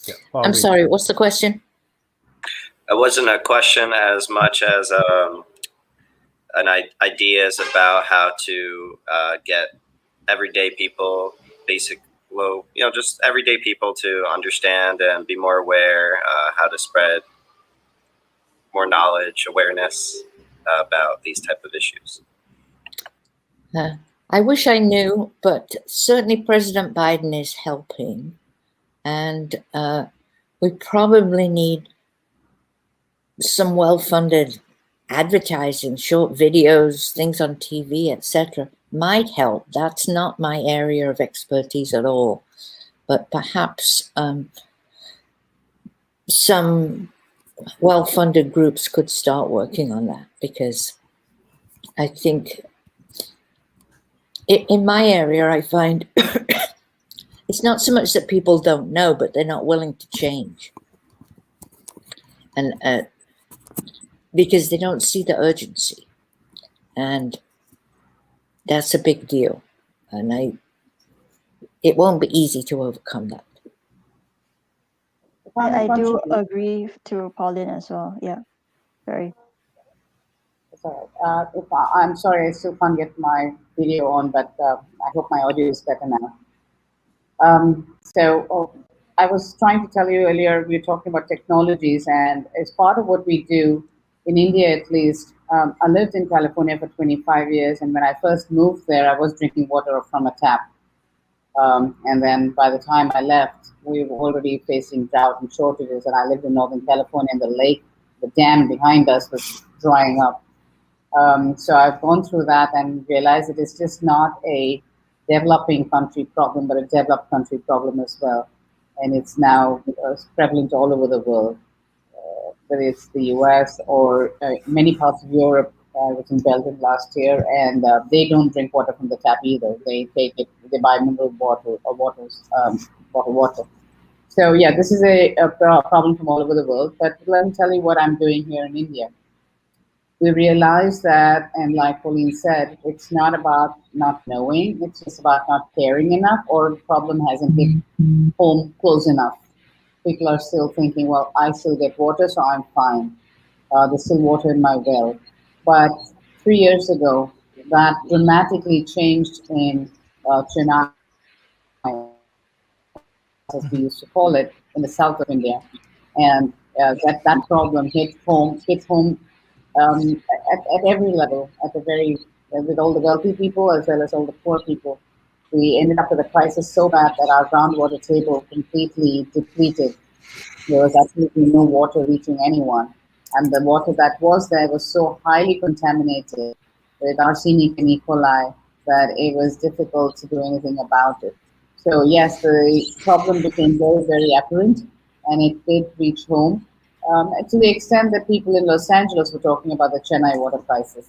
Yeah, I'm sorry, what's the question? It wasn't a question as much as ideas about how to get everyday people, just everyday people to understand and be more aware, how to spread more knowledge, awareness about these type of issues. I wish I knew, but certainly President Biden is helping, and we probably need some well-funded advertising, short videos, things on TV, etc. might help. That's not my area of expertise at all, but perhaps some well-funded groups could start working on that, because I think in my area, I find it's not so much that people don't know, but they're not willing to change. And because they don't see the urgency. And that's a big deal. And it won't be easy to overcome that. I do agree to Pauline as well. Yeah, very. Sorry. I'm sorry, I still can't get my video on, but I hope my audio is better now. I was trying to tell you earlier, we were talking about technologies, and as part of what we do, in India at least, I lived in California for 25 years, and when I first moved there, I was drinking water from a tap. And then by the time I left, we were already facing drought and shortages, and I lived in Northern California, and the lake, the dam behind us was drying up. So I've gone through that and realized it is just not a developing country problem, but a developed country problem as well. And it's now prevalent all over the world, whether it's the US or many parts of Europe. I was in Belgium last year, and they don't drink water from the tap either. They take it, they buy mineral water or bottled water. So yeah, this is a problem from all over the world. But let me tell you what I'm doing here in India. We realized that, and like Pauline said, it's not about not knowing, it's just about not caring enough, or the problem hasn't hit home close enough. People are still thinking, well, I still get water, so I'm fine. There's still water in my well. But 3 years ago, that dramatically changed in Chennai, as we used to call it, in the south of India. And that problem hit home at every level, at the very with all the wealthy people as well as all the poor people. We ended up with a crisis so bad that our groundwater table completely depleted. There was absolutely no water reaching anyone, and the water that was there was so highly contaminated with arsenic and E. coli that it was difficult to do anything about it. So yes, the problem became very, very apparent, and it did reach home to the extent that people in Los Angeles were talking about the Chennai water crisis.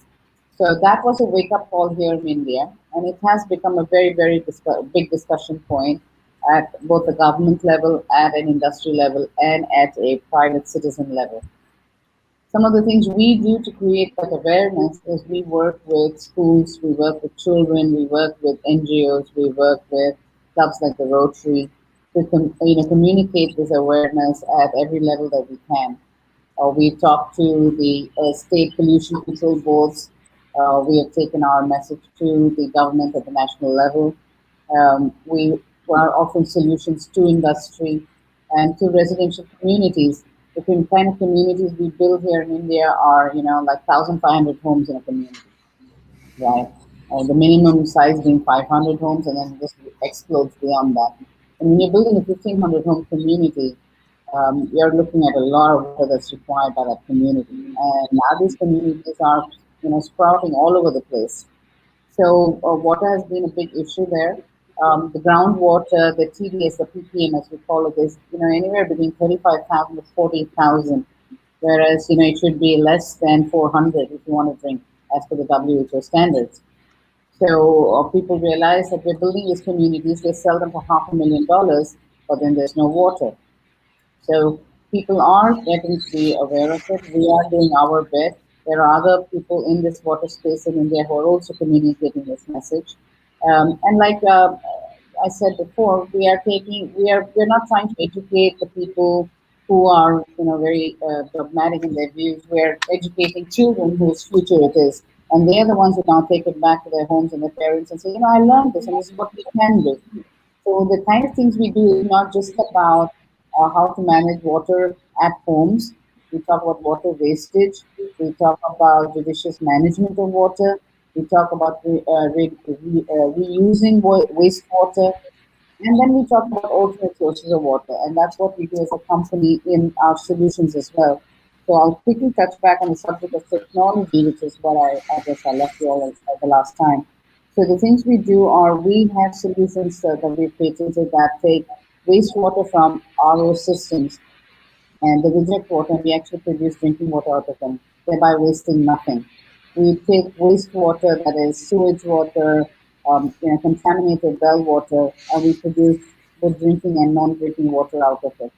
So that was a wake-up call here in India, and it has become a very, very big discussion point at both the government level, at an industry level, and at a private citizen level. Some of the things we do to create that awareness is we work with schools, we work with children, we work with NGOs, we work with clubs like the Rotary to communicate this awareness at every level that we can. We talk to the state pollution control boards. We have taken our message to the government at the national level. We are offering solutions to industry and to residential communities. The kind of communities we build here in India are, like 1,500 homes in a community, right? The minimum size being 500 homes, and then just explodes beyond that. And when you're building a 1,500 home community, you're looking at a lot of water that's required by that community. And now these communities are, sprouting all over the place. So water has been a big issue there. The groundwater, the TDS, the ppm, as we call it, is anywhere between 35,000 to 40,000, whereas it should be less than 400 if you want to drink as per the WHO standards. So people realize that we're building these communities, they sell them for $500,000, but then there's no water. So people are getting to be aware of it. We are doing our bit. There are other people in this water space in India who are also communicating this message. And like I said before, we're not trying to educate the people who are very dogmatic in their views. We're educating children whose future it is, and they are the ones who now take it back to their homes and their parents and say, I learned this, and this is what we can do. So the kind of things we do is not just about how to manage water at homes. We talk about water wastage. We talk about judicious management of water. We talk about reusing wastewater. And then we talk about alternate sources of water. And that's what we do as a company in our solutions as well. So I'll quickly touch back on the subject of technology, which is what I guess I left you all at the last time. So the things we do are we have solutions that we've patented that take wastewater from RO systems and the reject water, and we actually produce drinking water out of them, thereby wasting nothing. We take wastewater, that is sewage water, contaminated well water, and we produce both drinking and non-drinking water out of it.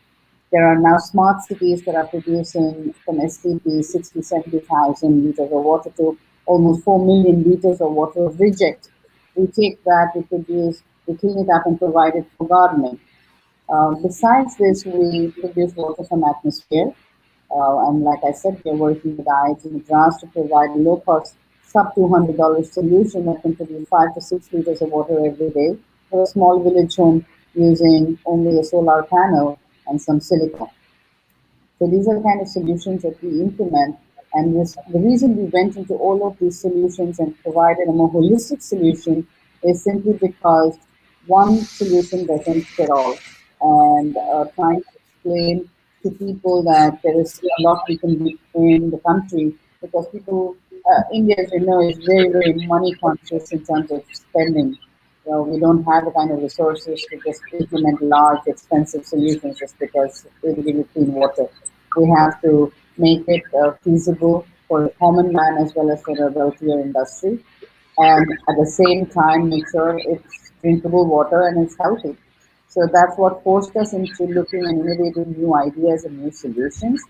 There are now smart cities that are producing from STP 60, 70,000 liters of water to almost 4 million liters of water of reject. We take that, we clean it up and provide it for gardening. Besides this, we produce water from atmosphere. And like I said, we're working with IIT Madras to provide a low-cost, sub $200 solution that can produce 5 to 6 liters of water every day for a small village home using only a solar panel and some silica. So these are the kind of solutions that we implement. And the reason we went into all of these solutions and provided a more holistic solution is simply because one solution doesn't fit all. And trying to explain to people that there is a lot we can do in the country, because people, India, as you know, is very, very money conscious in terms of spending. We don't have the kind of resources to just implement large, expensive solutions just because it will give you clean water. We have to make it feasible for the common man as well as for the wealthier industry, and at the same time make sure it's drinkable water and it's healthy. So that's what forced us into looking and innovating new ideas and new solutions.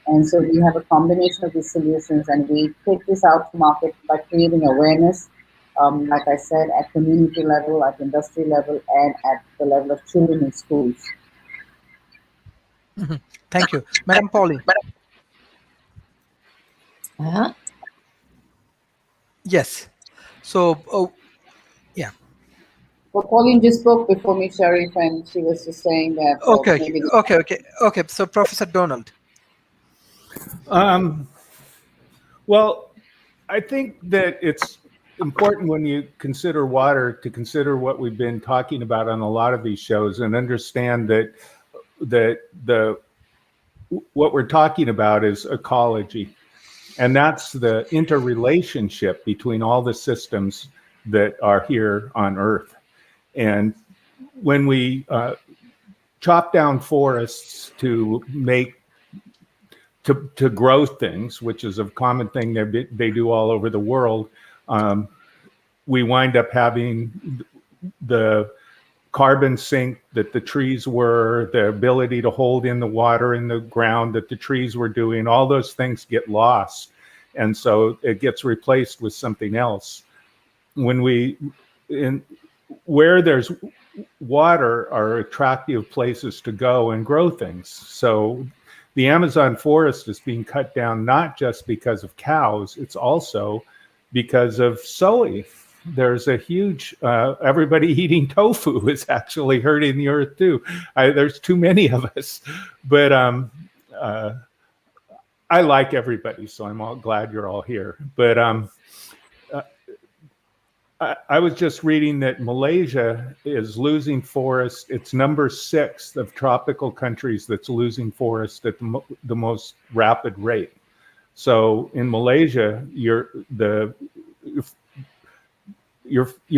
And so we have a combination of these solutions, and we take this out to market by creating awareness, like I said, at community level, at industry level, and at the level of children in schools. Thank you. Madam Pauline. Uh-huh. Yes. So, yeah. Well, Pauline just spoke before me, Sharif, and she was just saying that Okay. maybe. Okay. So, Professor Donald. Well, I think that it's important when you consider water to consider what we've been talking about on a lot of these shows and understand that what we're talking about is ecology. And that's the interrelationship between all the systems that are here on Earth. And when we chop down forests to grow things, which is a common thing that they do all over the world, we wind up having the carbon sink that the trees were, the ability to hold in the water in the ground that the trees were doing, all those things get lost. And so it gets replaced with something else. Where there's water are attractive places to go and grow things. So the Amazon forest is being cut down not just because of cows, it's also because of soy. There's a huge, everybody eating tofu is actually hurting the earth too. There's too many of us, but I like everybody, so I'm all glad you're all here. But I was just reading that Malaysia is losing forest. It's number 6 of tropical countries that's losing forest at the most rapid rate. So in Malaysia, you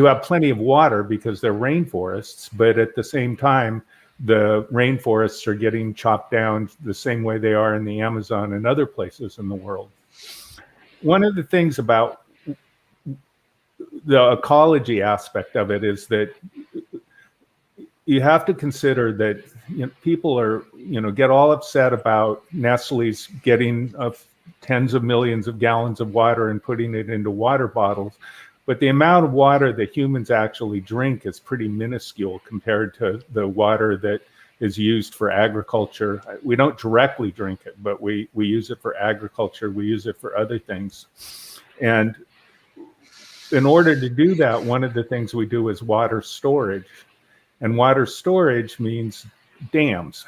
have plenty of water because they're rainforests, but at the same time, the rainforests are getting chopped down the same way they are in the Amazon and other places in the world. One of the things about the ecology aspect of it is that you have to consider that people are, get all upset about Nestle's getting tens of millions of gallons of water and putting it into water bottles. But the amount of water that humans actually drink is pretty minuscule compared to the water that is used for agriculture. We don't directly drink it, but we use it for agriculture. We use it for other things. And in order to do that, one of the things we do is water storage. And water storage means dams.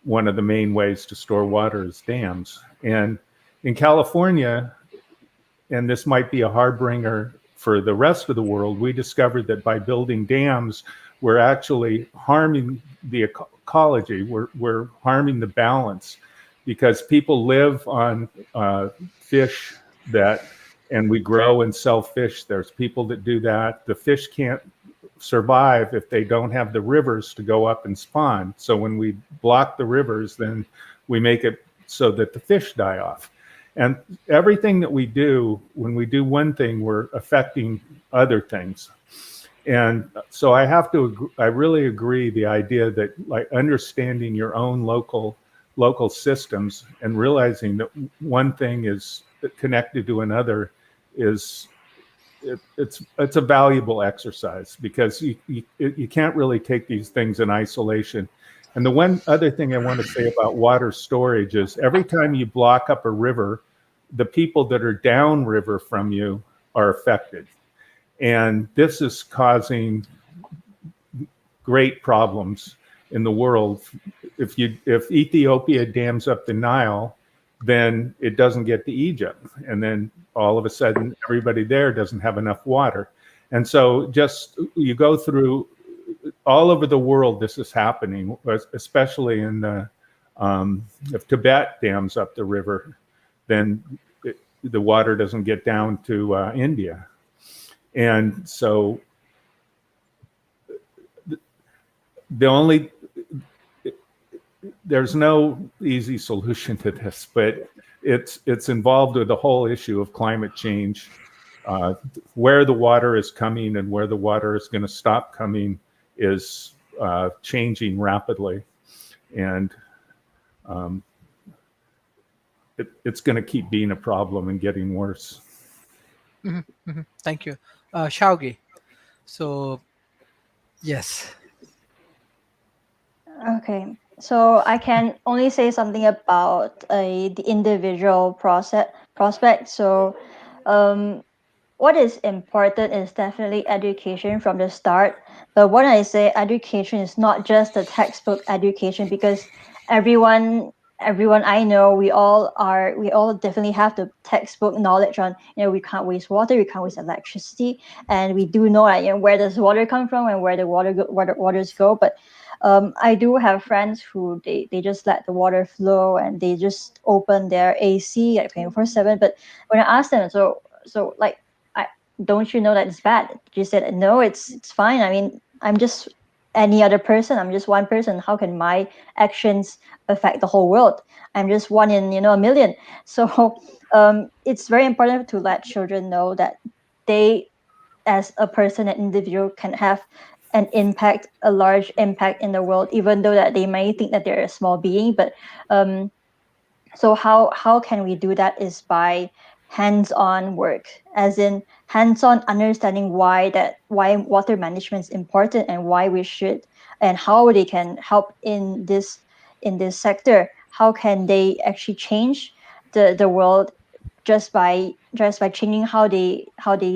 One of the main ways to store water is dams. And in California, and this might be a harbinger for the rest of the world, we discovered that by building dams, we're actually harming the ecology. We're harming the balance because people live on fish and we grow and sell fish. There's people that do that. The fish can't survive if they don't have the rivers to go up and spawn. So when we block the rivers, then we make it so that the fish die off. And everything that we do, when we do one thing, we're affecting other things. And so I really agree the idea that like understanding your own local systems and realizing that one thing is connected to another it's a valuable exercise because you can't really take these things in isolation. And the one other thing I want to say about water storage is every time you block up a river, the people that are downriver from you are affected. And this is causing great problems in the world. If Ethiopia dams up the Nile, then it doesn't get to Egypt. And then all of a sudden, everybody there doesn't have enough water. And so just you go through all over the world, this is happening, especially in if Tibet dams up the river, then the water doesn't get down to India. And so there's no easy solution to this, but it's involved with the whole issue of climate change, where the water is coming and where the water is going to stop coming is changing rapidly, and it's going to keep being a problem and getting worse. Thank you. Shaugi. So, yes. Okay, so I can only say something about the individual prospect. So, what is important is definitely education from the start. But when I say education, is not just the textbook education, because everyone everyone I know, we all definitely have the textbook knowledge on, we can't waste water, we can't waste electricity, and we do know that, where does water come from and where the waters go. But I do have friends who they just let the water flow and they just open their AC like 24/7. But when I ask them, so like, don't you know that it's bad? She said, no, it's fine. I mean, I'm just any other person. I'm just one person. How can my actions affect the whole world? I'm just one in a million. So it's very important to let children know that they, as a person, an individual, can have an impact, a large impact in the world, even though that they may think that they're a small being. But so how can we do that is by hands-on work, as in hands-on understanding why water management is important and why we should, and how they can help in this sector. How can they actually change the world just by changing how they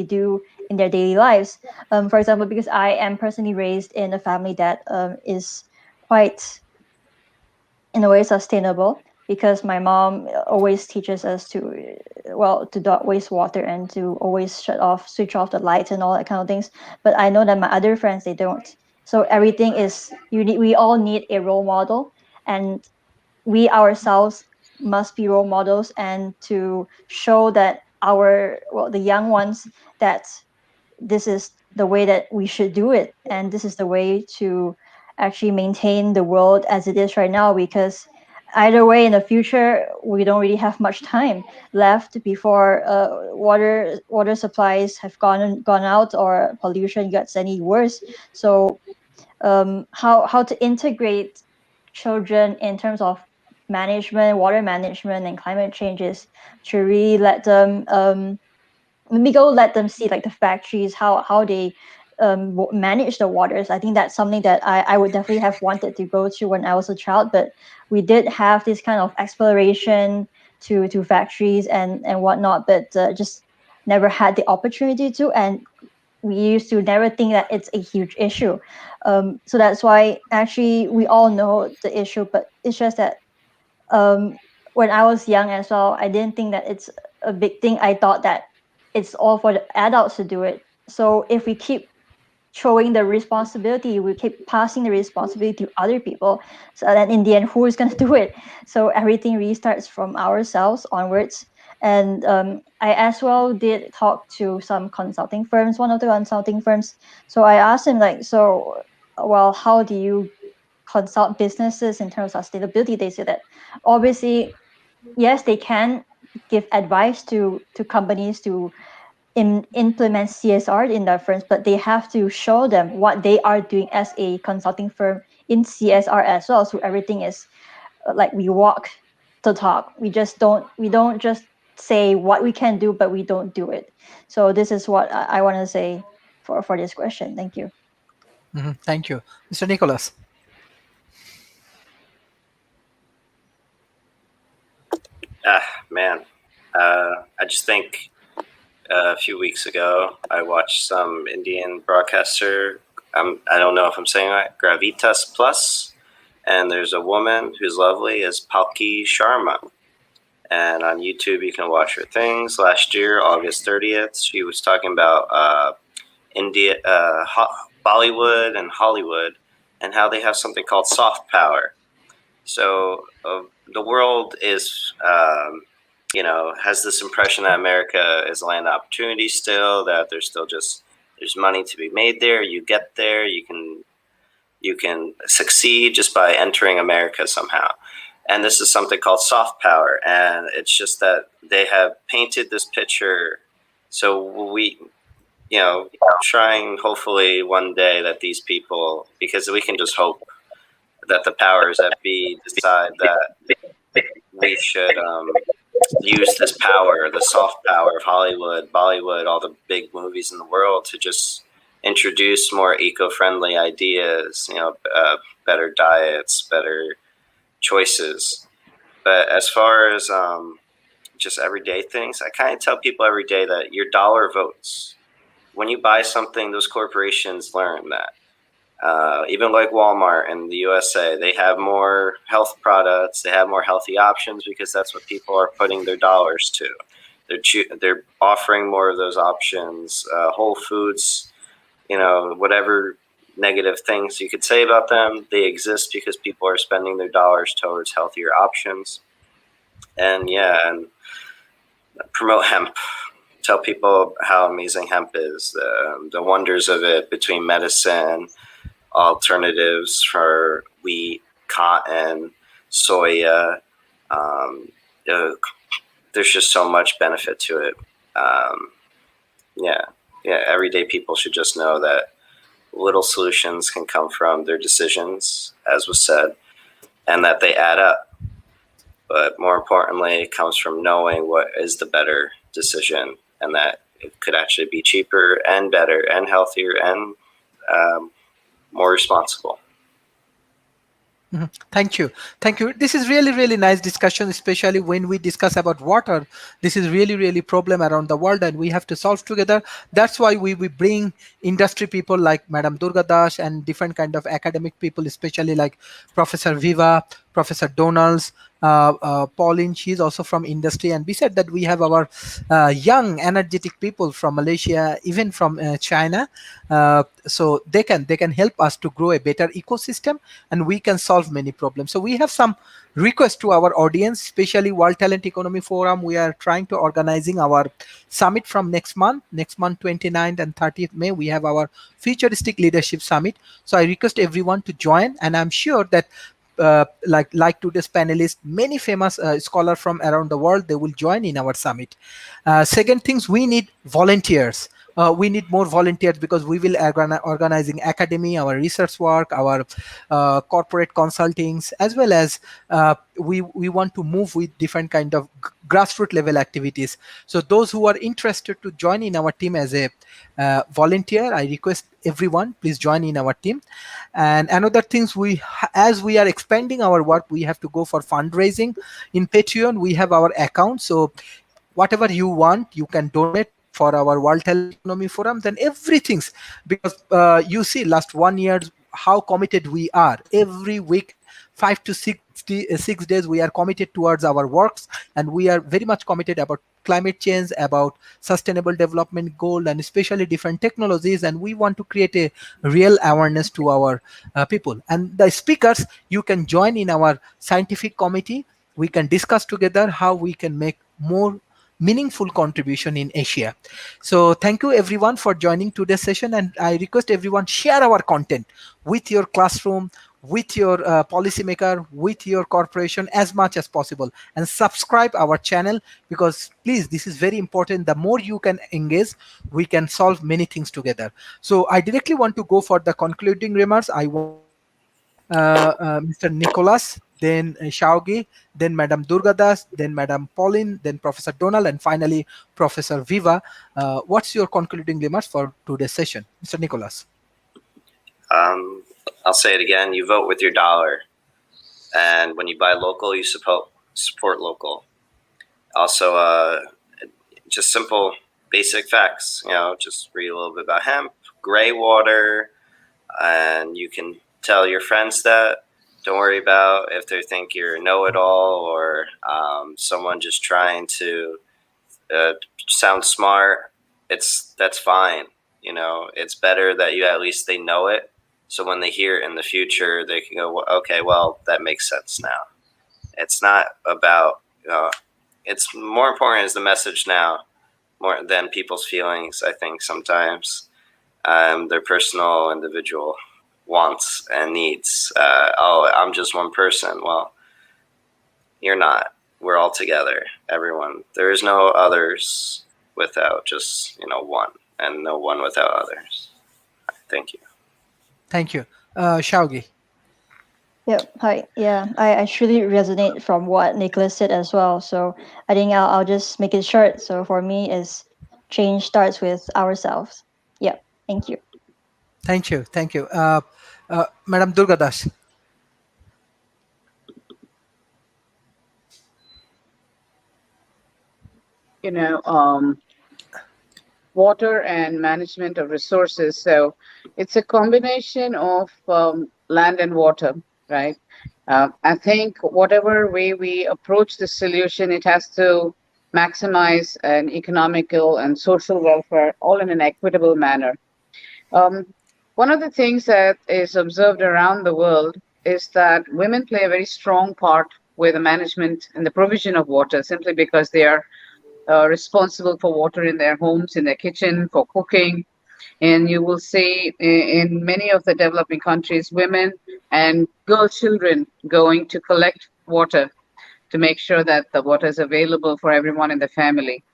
do in their daily lives. For example, because I am personally raised in a family that is quite, in a way, sustainable, because my mom always teaches us to not waste water and to always switch off the lights and all that kind of things. But I know that my other friends, they don't. So everything is, we all need a role model, and we ourselves must be role models, and to show that the young ones, that this is the way that we should do it, and this is the way to actually maintain the world as it is right now. Because either way, in the future, we don't really have much time left before water supplies have gone out, or pollution gets any worse. So how to integrate children in terms of water management and climate changes, to really let them let them see, like, the factories, how they manage the waters. I think that's something that I would definitely have wanted to go to when I was a child. But we did have this kind of exploration to factories and whatnot, but just never had the opportunity to. And we used to never think that it's a huge issue. So that's why actually we all know the issue, but it's just that when I was young as well, I didn't think that it's a big thing. I thought that it's all for the adults to do it. So if we keep showing the responsibility, we keep passing the responsibility to other people, so then in the end, who is going to do it? So everything restarts from ourselves onwards. And I as well did talk to some consulting firms, one of the consulting firms. So I asked him, like, so, well, how do you consult businesses in terms of sustainability? They said that obviously, yes, they can give advice to companies to implement CSR in their firms, but they have to show them what they are doing as a consulting firm in CSR as well. So everything is like, we walk the talk. We don't just say what we can do, but we don't do it. So this is what I want to say for this question. Thank you. Thank you. Mr. Nicholas. Man, I just think a few weeks ago I watched some Indian broadcaster. I don't know if I'm saying it right. Gravitas Plus, and there's a woman who's lovely as Palki Sharma. And on YouTube, you can watch her things. Last year, August 30th, she was talking about Bollywood and Hollywood, and how they have something called soft power. So the world is, has this impression that America is a land of opportunity still, that there's money to be made there. You get there, you can succeed just by entering America somehow. And this is something called soft power. And it's just that they have painted this picture. So trying hopefully one day that these people, because we can just hope that the powers that be decide that we should use this power, the soft power of Hollywood, Bollywood, all the big movies in the world to just introduce more eco-friendly ideas, better diets, better choices. But as far as just everyday things, I kind of tell people every day that your dollar votes. When you buy something, those corporations learn that. Even like Walmart in the USA, they have more health products. They have more healthy options because that's what people are putting their dollars to. They're offering more of those options. Whole Foods, whatever negative things you could say about them, they exist because people are spending their dollars towards healthier options. And promote hemp. Tell people how amazing hemp is, the wonders of it between medicine, alternatives for wheat, cotton, soya. There's just so much benefit to it. Everyday people should just know that little solutions can come from their decisions, as was said, and that they add up. But more importantly, it comes from knowing what is the better decision, and that it could actually be cheaper and better and healthier and more responsible. Thank you. This is really nice discussion, especially when we discuss about water. This is really problem around the world, and we have to solve together. That's why we bring industry people like Madam Durga Das and different kind of academic people, especially like Professor Viva, Professor Donalds, Pauline. She's also from industry, and besides that, we have our young energetic people from Malaysia, even from China. So they can help us to grow a better ecosystem, and we can solve many problems. So we have some requests to our audience, especially World Talent Economy Forum. We are trying to organizing our summit from next month 29th and 30th May. We have our Futuristic Leadership Summit. So I request everyone to join, and I'm sure that like today's panelists, many famous scholars from around the world, they will join in our summit. Second things, we need volunteers. We need more volunteers because we will organizing academy, our research work, our corporate consultings, as well as we want to move with different kind of grassroots level activities. So those who are interested to join in our team as a volunteer, I request everyone, please join in our team. And another things, as we are expanding our work, we have to go for fundraising. In Patreon, we have our account. So whatever you want, you can donate for our World Talent Economy Forum. Then everything's, because you see last 1 year how committed we are. Every week 5 to 6 days we are committed towards our works, and we are very much committed about climate change, about sustainable development goal, and especially different technologies, and we want to create a real awareness to our people. And the speakers, you can join in our scientific committee. We can discuss together how we can make more meaningful contribution in Asia. So thank you everyone for joining today's session, and I request everyone share our content with your classroom, with your policymaker, with your corporation as much as possible, and subscribe our channel, because please, this is very important. The more you can engage, we can solve many things together. So I directly want to go for the concluding remarks. I want Mr. Nicholas, then Shaugi, then Madam Durgadas, then Madam Pauline, then Professor Donald, and finally Professor Viva. What's your concluding remarks for today's session, Mr. Nicholas? I'll say it again. You vote with your dollar, and when you buy local, you support local. Also, just simple, basic facts. Just read a little bit about hemp, gray water, and you can tell your friends that. Don't worry about if they think you're a know-it-all or someone just trying to sound smart. That's fine. It's better that at least they know it. So when they hear it in the future, they can go, okay, well, that makes sense now. It's not about, it's more important is the message now more than people's feelings, I think, sometimes. Their personal, individual wants and needs. I'm just one person. Well, you're not. We're all together, everyone. There is no others without just, one. and no one without others. Thank you. Thank you. Shaugi. Yep. Hi. Yeah, I actually resonate from what Nicholas said as well. So I think I'll just make it short. So for me, is change starts with ourselves. Yep. Thank you. Thank you. Thank you. Madam Durgadas. You know, water and management of resources. So it's a combination of land and water, right? I think whatever way we approach the solution, it has to maximize an economical and social welfare, all in an equitable manner. Um, One of the things that is observed around the world is that women play a very strong part with the management and the provision of water, simply because they are responsible for water in their homes, in their kitchen, for cooking. And you will see in many of the developing countries, women and girl children going to collect water to make sure that the water is available for everyone in the family.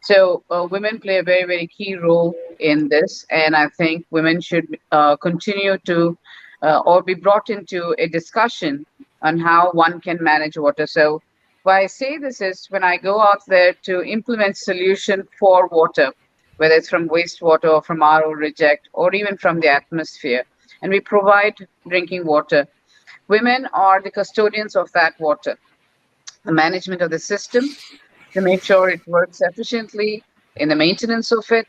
So women play a very, very key role in this, and I think women should continue to or be brought into a discussion on how one can manage water. So why I say this is when I go out there to implement solution for water, whether it's from wastewater or from RO reject or even from the atmosphere, and we provide drinking water. Women are the custodians of that water, the management of the system, to make sure it works efficiently, in the maintenance of it,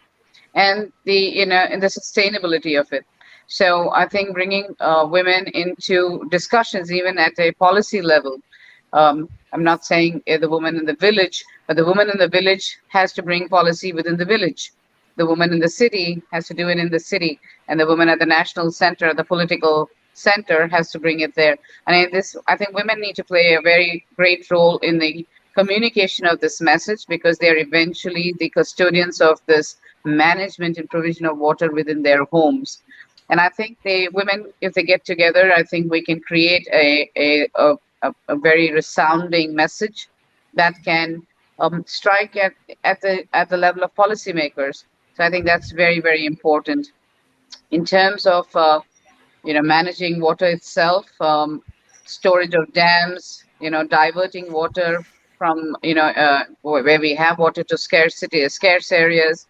and in the sustainability of it. So I think bringing women into discussions, even at a policy level. I'm not saying the woman in the village, but the woman in the village has to bring policy within the village. The woman in the city has to do it in the city, and the woman at the national center, the political center, has to bring it there. And I think women need to play a very great role in the communication of this message, because they're eventually the custodians of this management and provision of water within their homes. And I think women, if they get together, I think we can create a very resounding message that can strike at the level of policymakers. So I think that's very, very important in terms of managing water itself, storage of dams, diverting water from where we have water to scarce areas,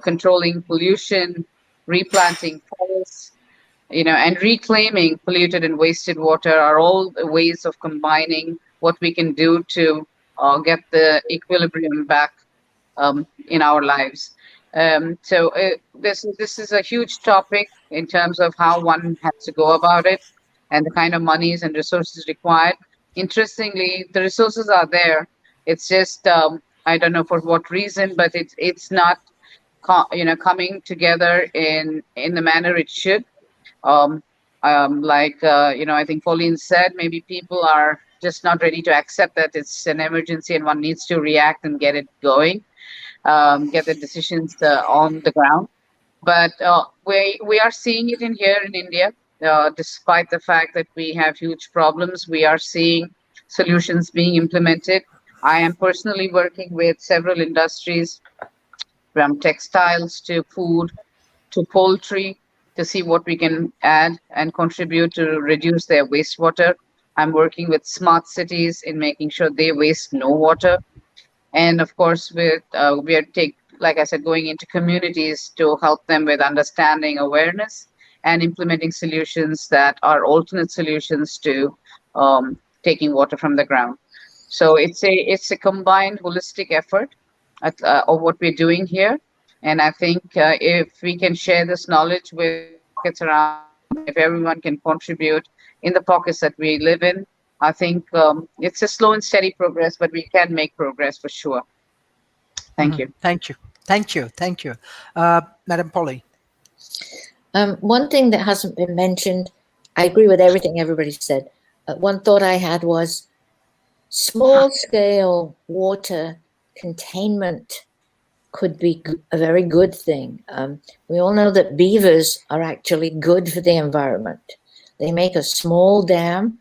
controlling pollution, replanting forests, and reclaiming polluted and wasted water are all the ways of combining what we can do to get the equilibrium back in our lives. So this is a huge topic in terms of how one has to go about it and the kind of monies and resources required. Interestingly, the resources are there. It's just I don't know for what reason, but it's not coming together in the manner it should. I think Pauline said, maybe people are just not ready to accept that it's an emergency and one needs to react and get it going, get the decisions on the ground. But we are seeing it here in India. Despite the fact that we have huge problems, we are seeing solutions being implemented. I am personally working with several industries, from textiles to food to poultry, to see what we can add and contribute to reduce their wastewater. I'm working with smart cities in making sure they waste no water. And of course, we are like I said, going into communities to help them with understanding, awareness, and implementing solutions that are alternate solutions to taking water from the ground. So it's a combined, holistic effort of what we're doing here. And I think if we can share this knowledge with pockets around, if everyone can contribute in the pockets that we live in, I think it's a slow and steady progress, but we can make progress for sure. Thank you. Thank you. Thank you. Thank you. Madam Pauline. One thing that hasn't been mentioned, I agree with everything everybody said. One thought I had was small-scale water containment could be a very good thing. We all know that beavers are actually good for the environment. They make a small dam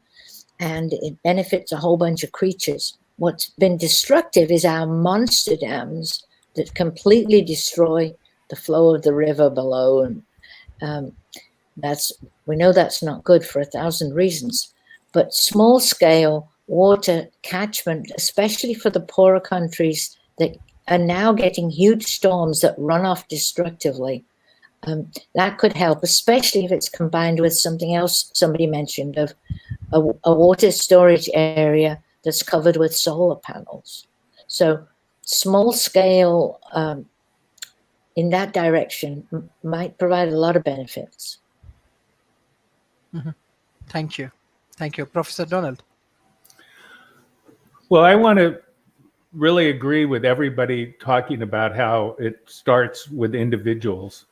and it benefits a whole bunch of creatures. What's been destructive is our monster dams that completely destroy the flow of the river below, and we know that's not good for 1,000 reasons. But small scale water catchment, especially for the poorer countries that are now getting huge storms that run off destructively, that could help, especially if it's combined with something else somebody mentioned of a water storage area that's covered with solar panels. So small scale in that direction might provide a lot of benefits. Thank you. Thank you. Professor Donald. Well, I want to really agree with everybody talking about how it starts with individuals.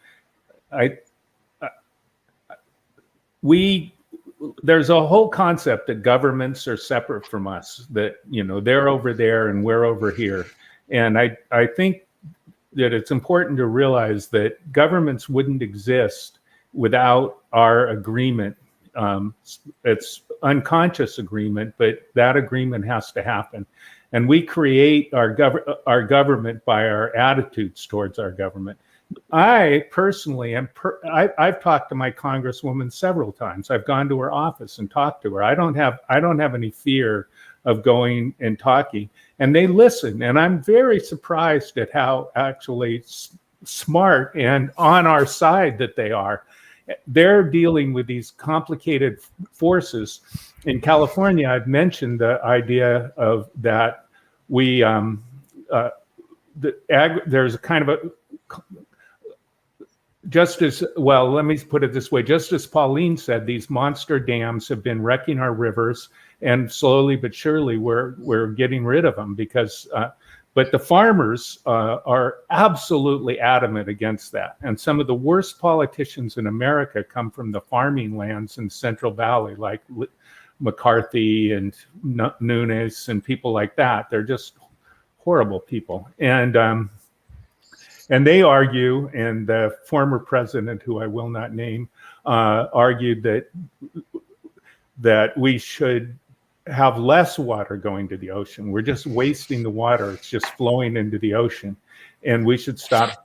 There's a whole concept that governments are separate from us, that, you know, they're over there and we're over here. And I think that it's important to realize that governments wouldn't exist without our agreement. It's unconscious agreement, but that agreement has to happen. And we create our government by our attitudes towards our government. I personally I've talked to my congresswoman several times. I've gone to her office and talked to her. I don't have any fear of going and talking, and they listen. And I'm very surprised at how actually smart and on our side that they are. They're dealing with these complicated forces. In California, I've mentioned the idea of that there's a kind of a, just as, well, let me put it this way, just as Pauline said, these monster dams have been wrecking our rivers, and slowly but surely we're getting rid of them because, but the farmers are absolutely adamant against that. And some of the worst politicians in America come from the farming lands in Central Valley, like McCarthy and Nunes and people like that. They're just horrible people. And they argue, and the former president, who I will not name, argued that we should have less water going to the ocean. We're just wasting the water. It's just flowing into the ocean. And we should stop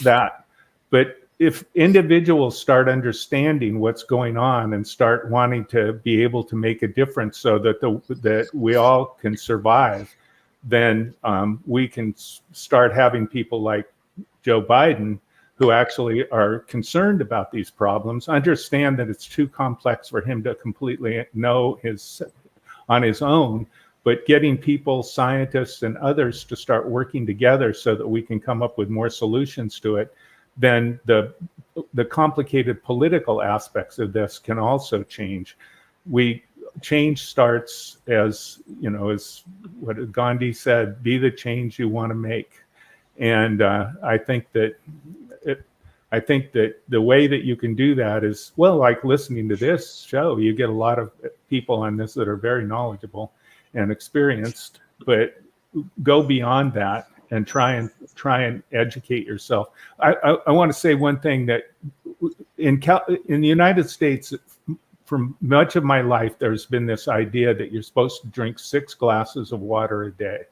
that. But if individuals start understanding what's going on and start wanting to be able to make a difference so that we all can survive, then we can start having people like Joe Biden, who actually are concerned about these problems, understand that it's too complex for him to completely know on his own, but getting people, scientists and others to start working together so that we can come up with more solutions to it, then the complicated political aspects of this can also change. Change starts, as you know, as what Gandhi said, be the change you want to make. And I think that the way that you can do that is, well, like listening to this show, you get a lot of people on this that are very knowledgeable and experienced, but go beyond that and try and educate yourself. I want to say one thing, that in the United States, for much of my life, there's been this idea that you're supposed to drink 6 glasses of water a day,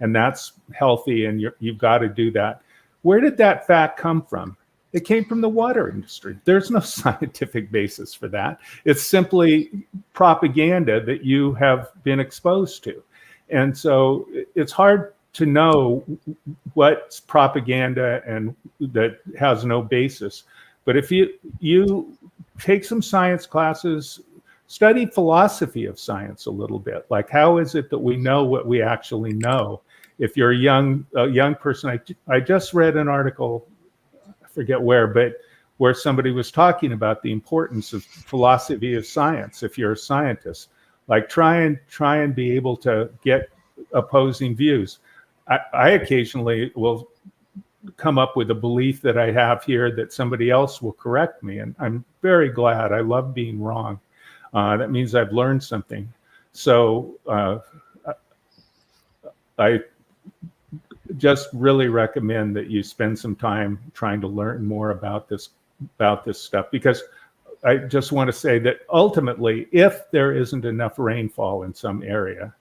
and that's healthy, and you've got to do that. Where did that fact come from? It came from the water industry. There's no scientific basis for that. It's simply propaganda that you have been exposed to. And so it's hard to know what's propaganda and that has no basis. But if you take some science classes, study philosophy of science a little bit. Like, how is it that we know what we actually know? If you're a young person, I just read an article, I forget where, but where somebody was talking about the importance of philosophy of science. If you're a scientist, like try and be able to get opposing views. I occasionally will come up with a belief that I have here that somebody else will correct me, and I'm very glad. I love being wrong. That means I've learned something. So I just really recommend that you spend some time trying to learn more about this stuff, because I just want to say that ultimately, if there isn't enough rainfall in some area,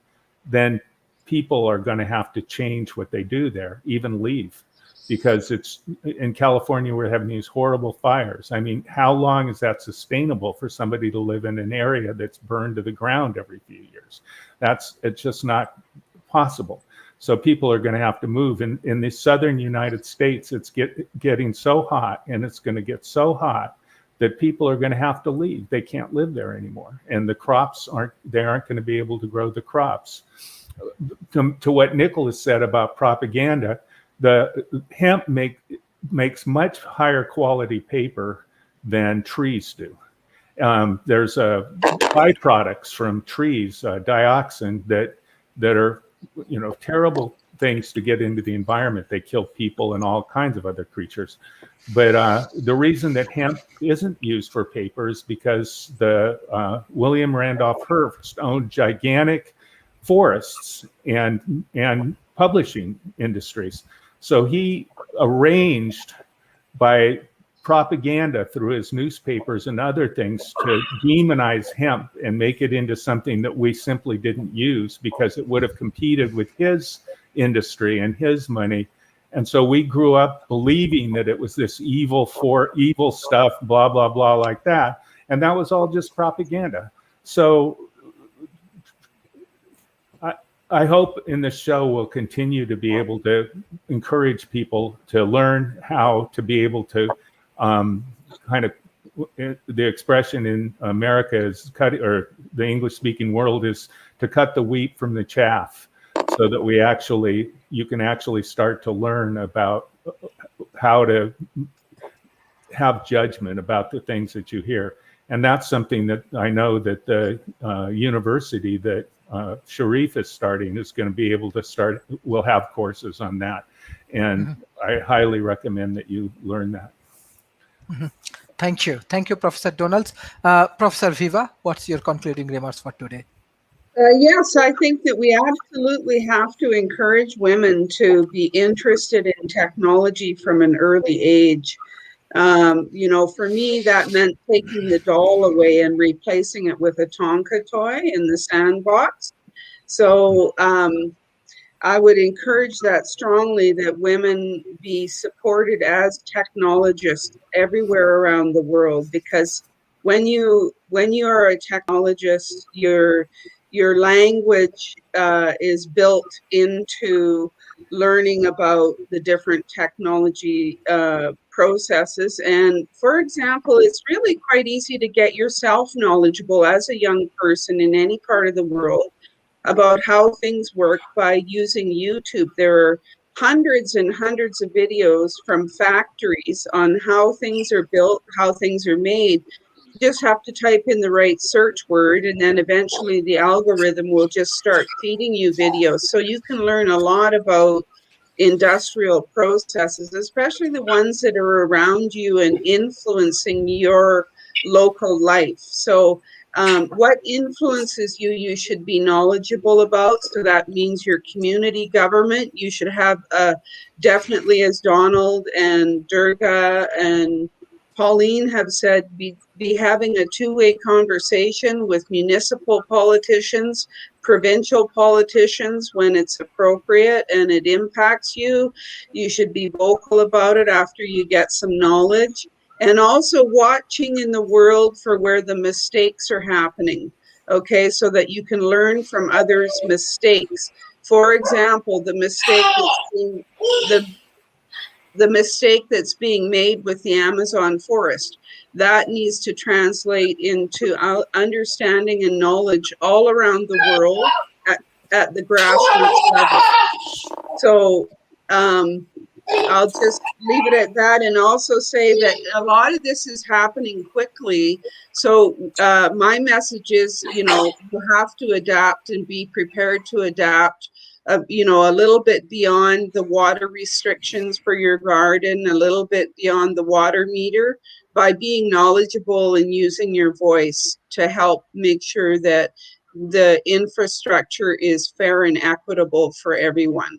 then people are going to have to change what they do there, even leave. because it's in California, we're having these horrible fires. I mean, how long is that sustainable for somebody to live in an area that's burned to the ground every few years? It's just not possible. So people are going to have to move. In the southern United States, it's getting so hot, and it's going to get so hot that people are going to have to leave. They can't live there anymore. And the crops aren't going to be able to grow the crops. To what Nicholas said about propaganda, the hemp makes much higher quality paper than trees do. There's byproducts from trees, dioxin, that are, terrible things to get into the environment. They kill people and all kinds of other creatures. But the reason that hemp isn't used for paper is because the William Randolph Hearst owned gigantic forests and publishing industries. So he arranged by propaganda through his newspapers and other things to demonize hemp and make it into something that we simply didn't use because it would have competed with his industry and his money. And so we grew up believing that it was this evil stuff, blah, blah, blah, like that. And that was all just propaganda. So I hope in this show we'll continue to be able to encourage people to learn how to be able to kind of, the expression in America is or the English-speaking world is to cut the wheat from the chaff, so that you can actually start to learn about how to have judgment about the things that you hear. And that's something that I know that the university that Sharif is starting is going to be able to start. We'll have courses on that. And I highly recommend that you learn that. Thank you. Thank you, Professor Donalds. Professor Viva, what's your concluding remarks for today? Yes, I think that we absolutely have to encourage women to be interested in technology from an early age. For me, that meant taking the doll away and replacing it with a Tonka toy in the sandbox. So I would encourage that strongly, that women be supported as technologists everywhere around the world, because when you are a technologist, your language is built into learning about the different technology processes. And for example, it's really quite easy to get yourself knowledgeable as a young person in any part of the world about how things work by using YouTube. There are hundreds and hundreds of videos from factories on how things are built, how things are made. You just have to type in the right search word, and then eventually the algorithm will just start feeding you videos. So you can learn a lot about industrial processes, especially the ones that are around you and influencing your local life. So what influences you should be knowledgeable about. So that means your community government. You should have definitely, as Donald and Durga and Pauline have said, be having a two-way conversation with municipal politicians, provincial politicians when it's appropriate and it impacts you. You should be vocal about it after you get some knowledge. And also watching in the world for where the mistakes are happening, okay, so that you can learn from others' mistakes. For example, the mistake that's being made with the Amazon forest, that needs to translate into understanding and knowledge all around the world at the grassroots level. So I'll just leave it at that, and also say that a lot of this is happening quickly. So my message is, you have to adapt and be prepared to adapt, a little bit beyond the water restrictions for your garden, a little bit beyond the water meter, by being knowledgeable and using your voice to help make sure that the infrastructure is fair and equitable for everyone.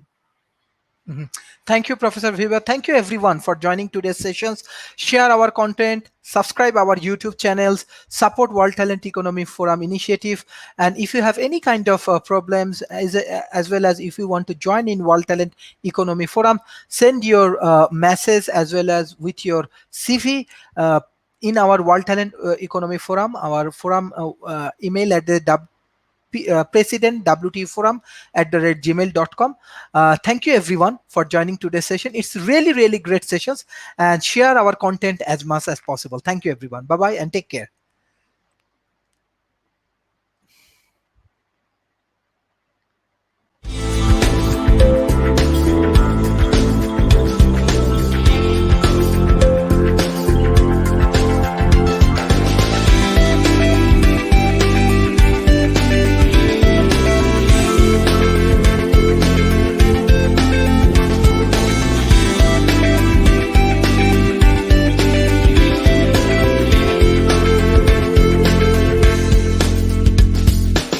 Thank you, Professor Viva. Thank you, everyone, for joining today's sessions. Share our content, subscribe our YouTube channels, support World Talent Economy Forum initiative. And if you have any kind of problems, as well as if you want to join in World Talent Economy Forum, send your message as well as with your CV. In our World Talent Economy Forum, our forum email address president wtforum@gmail.com. Thank you everyone for joining today's session. It's really great sessions, and share our content as much as possible. Thank you everyone. Bye bye and take care.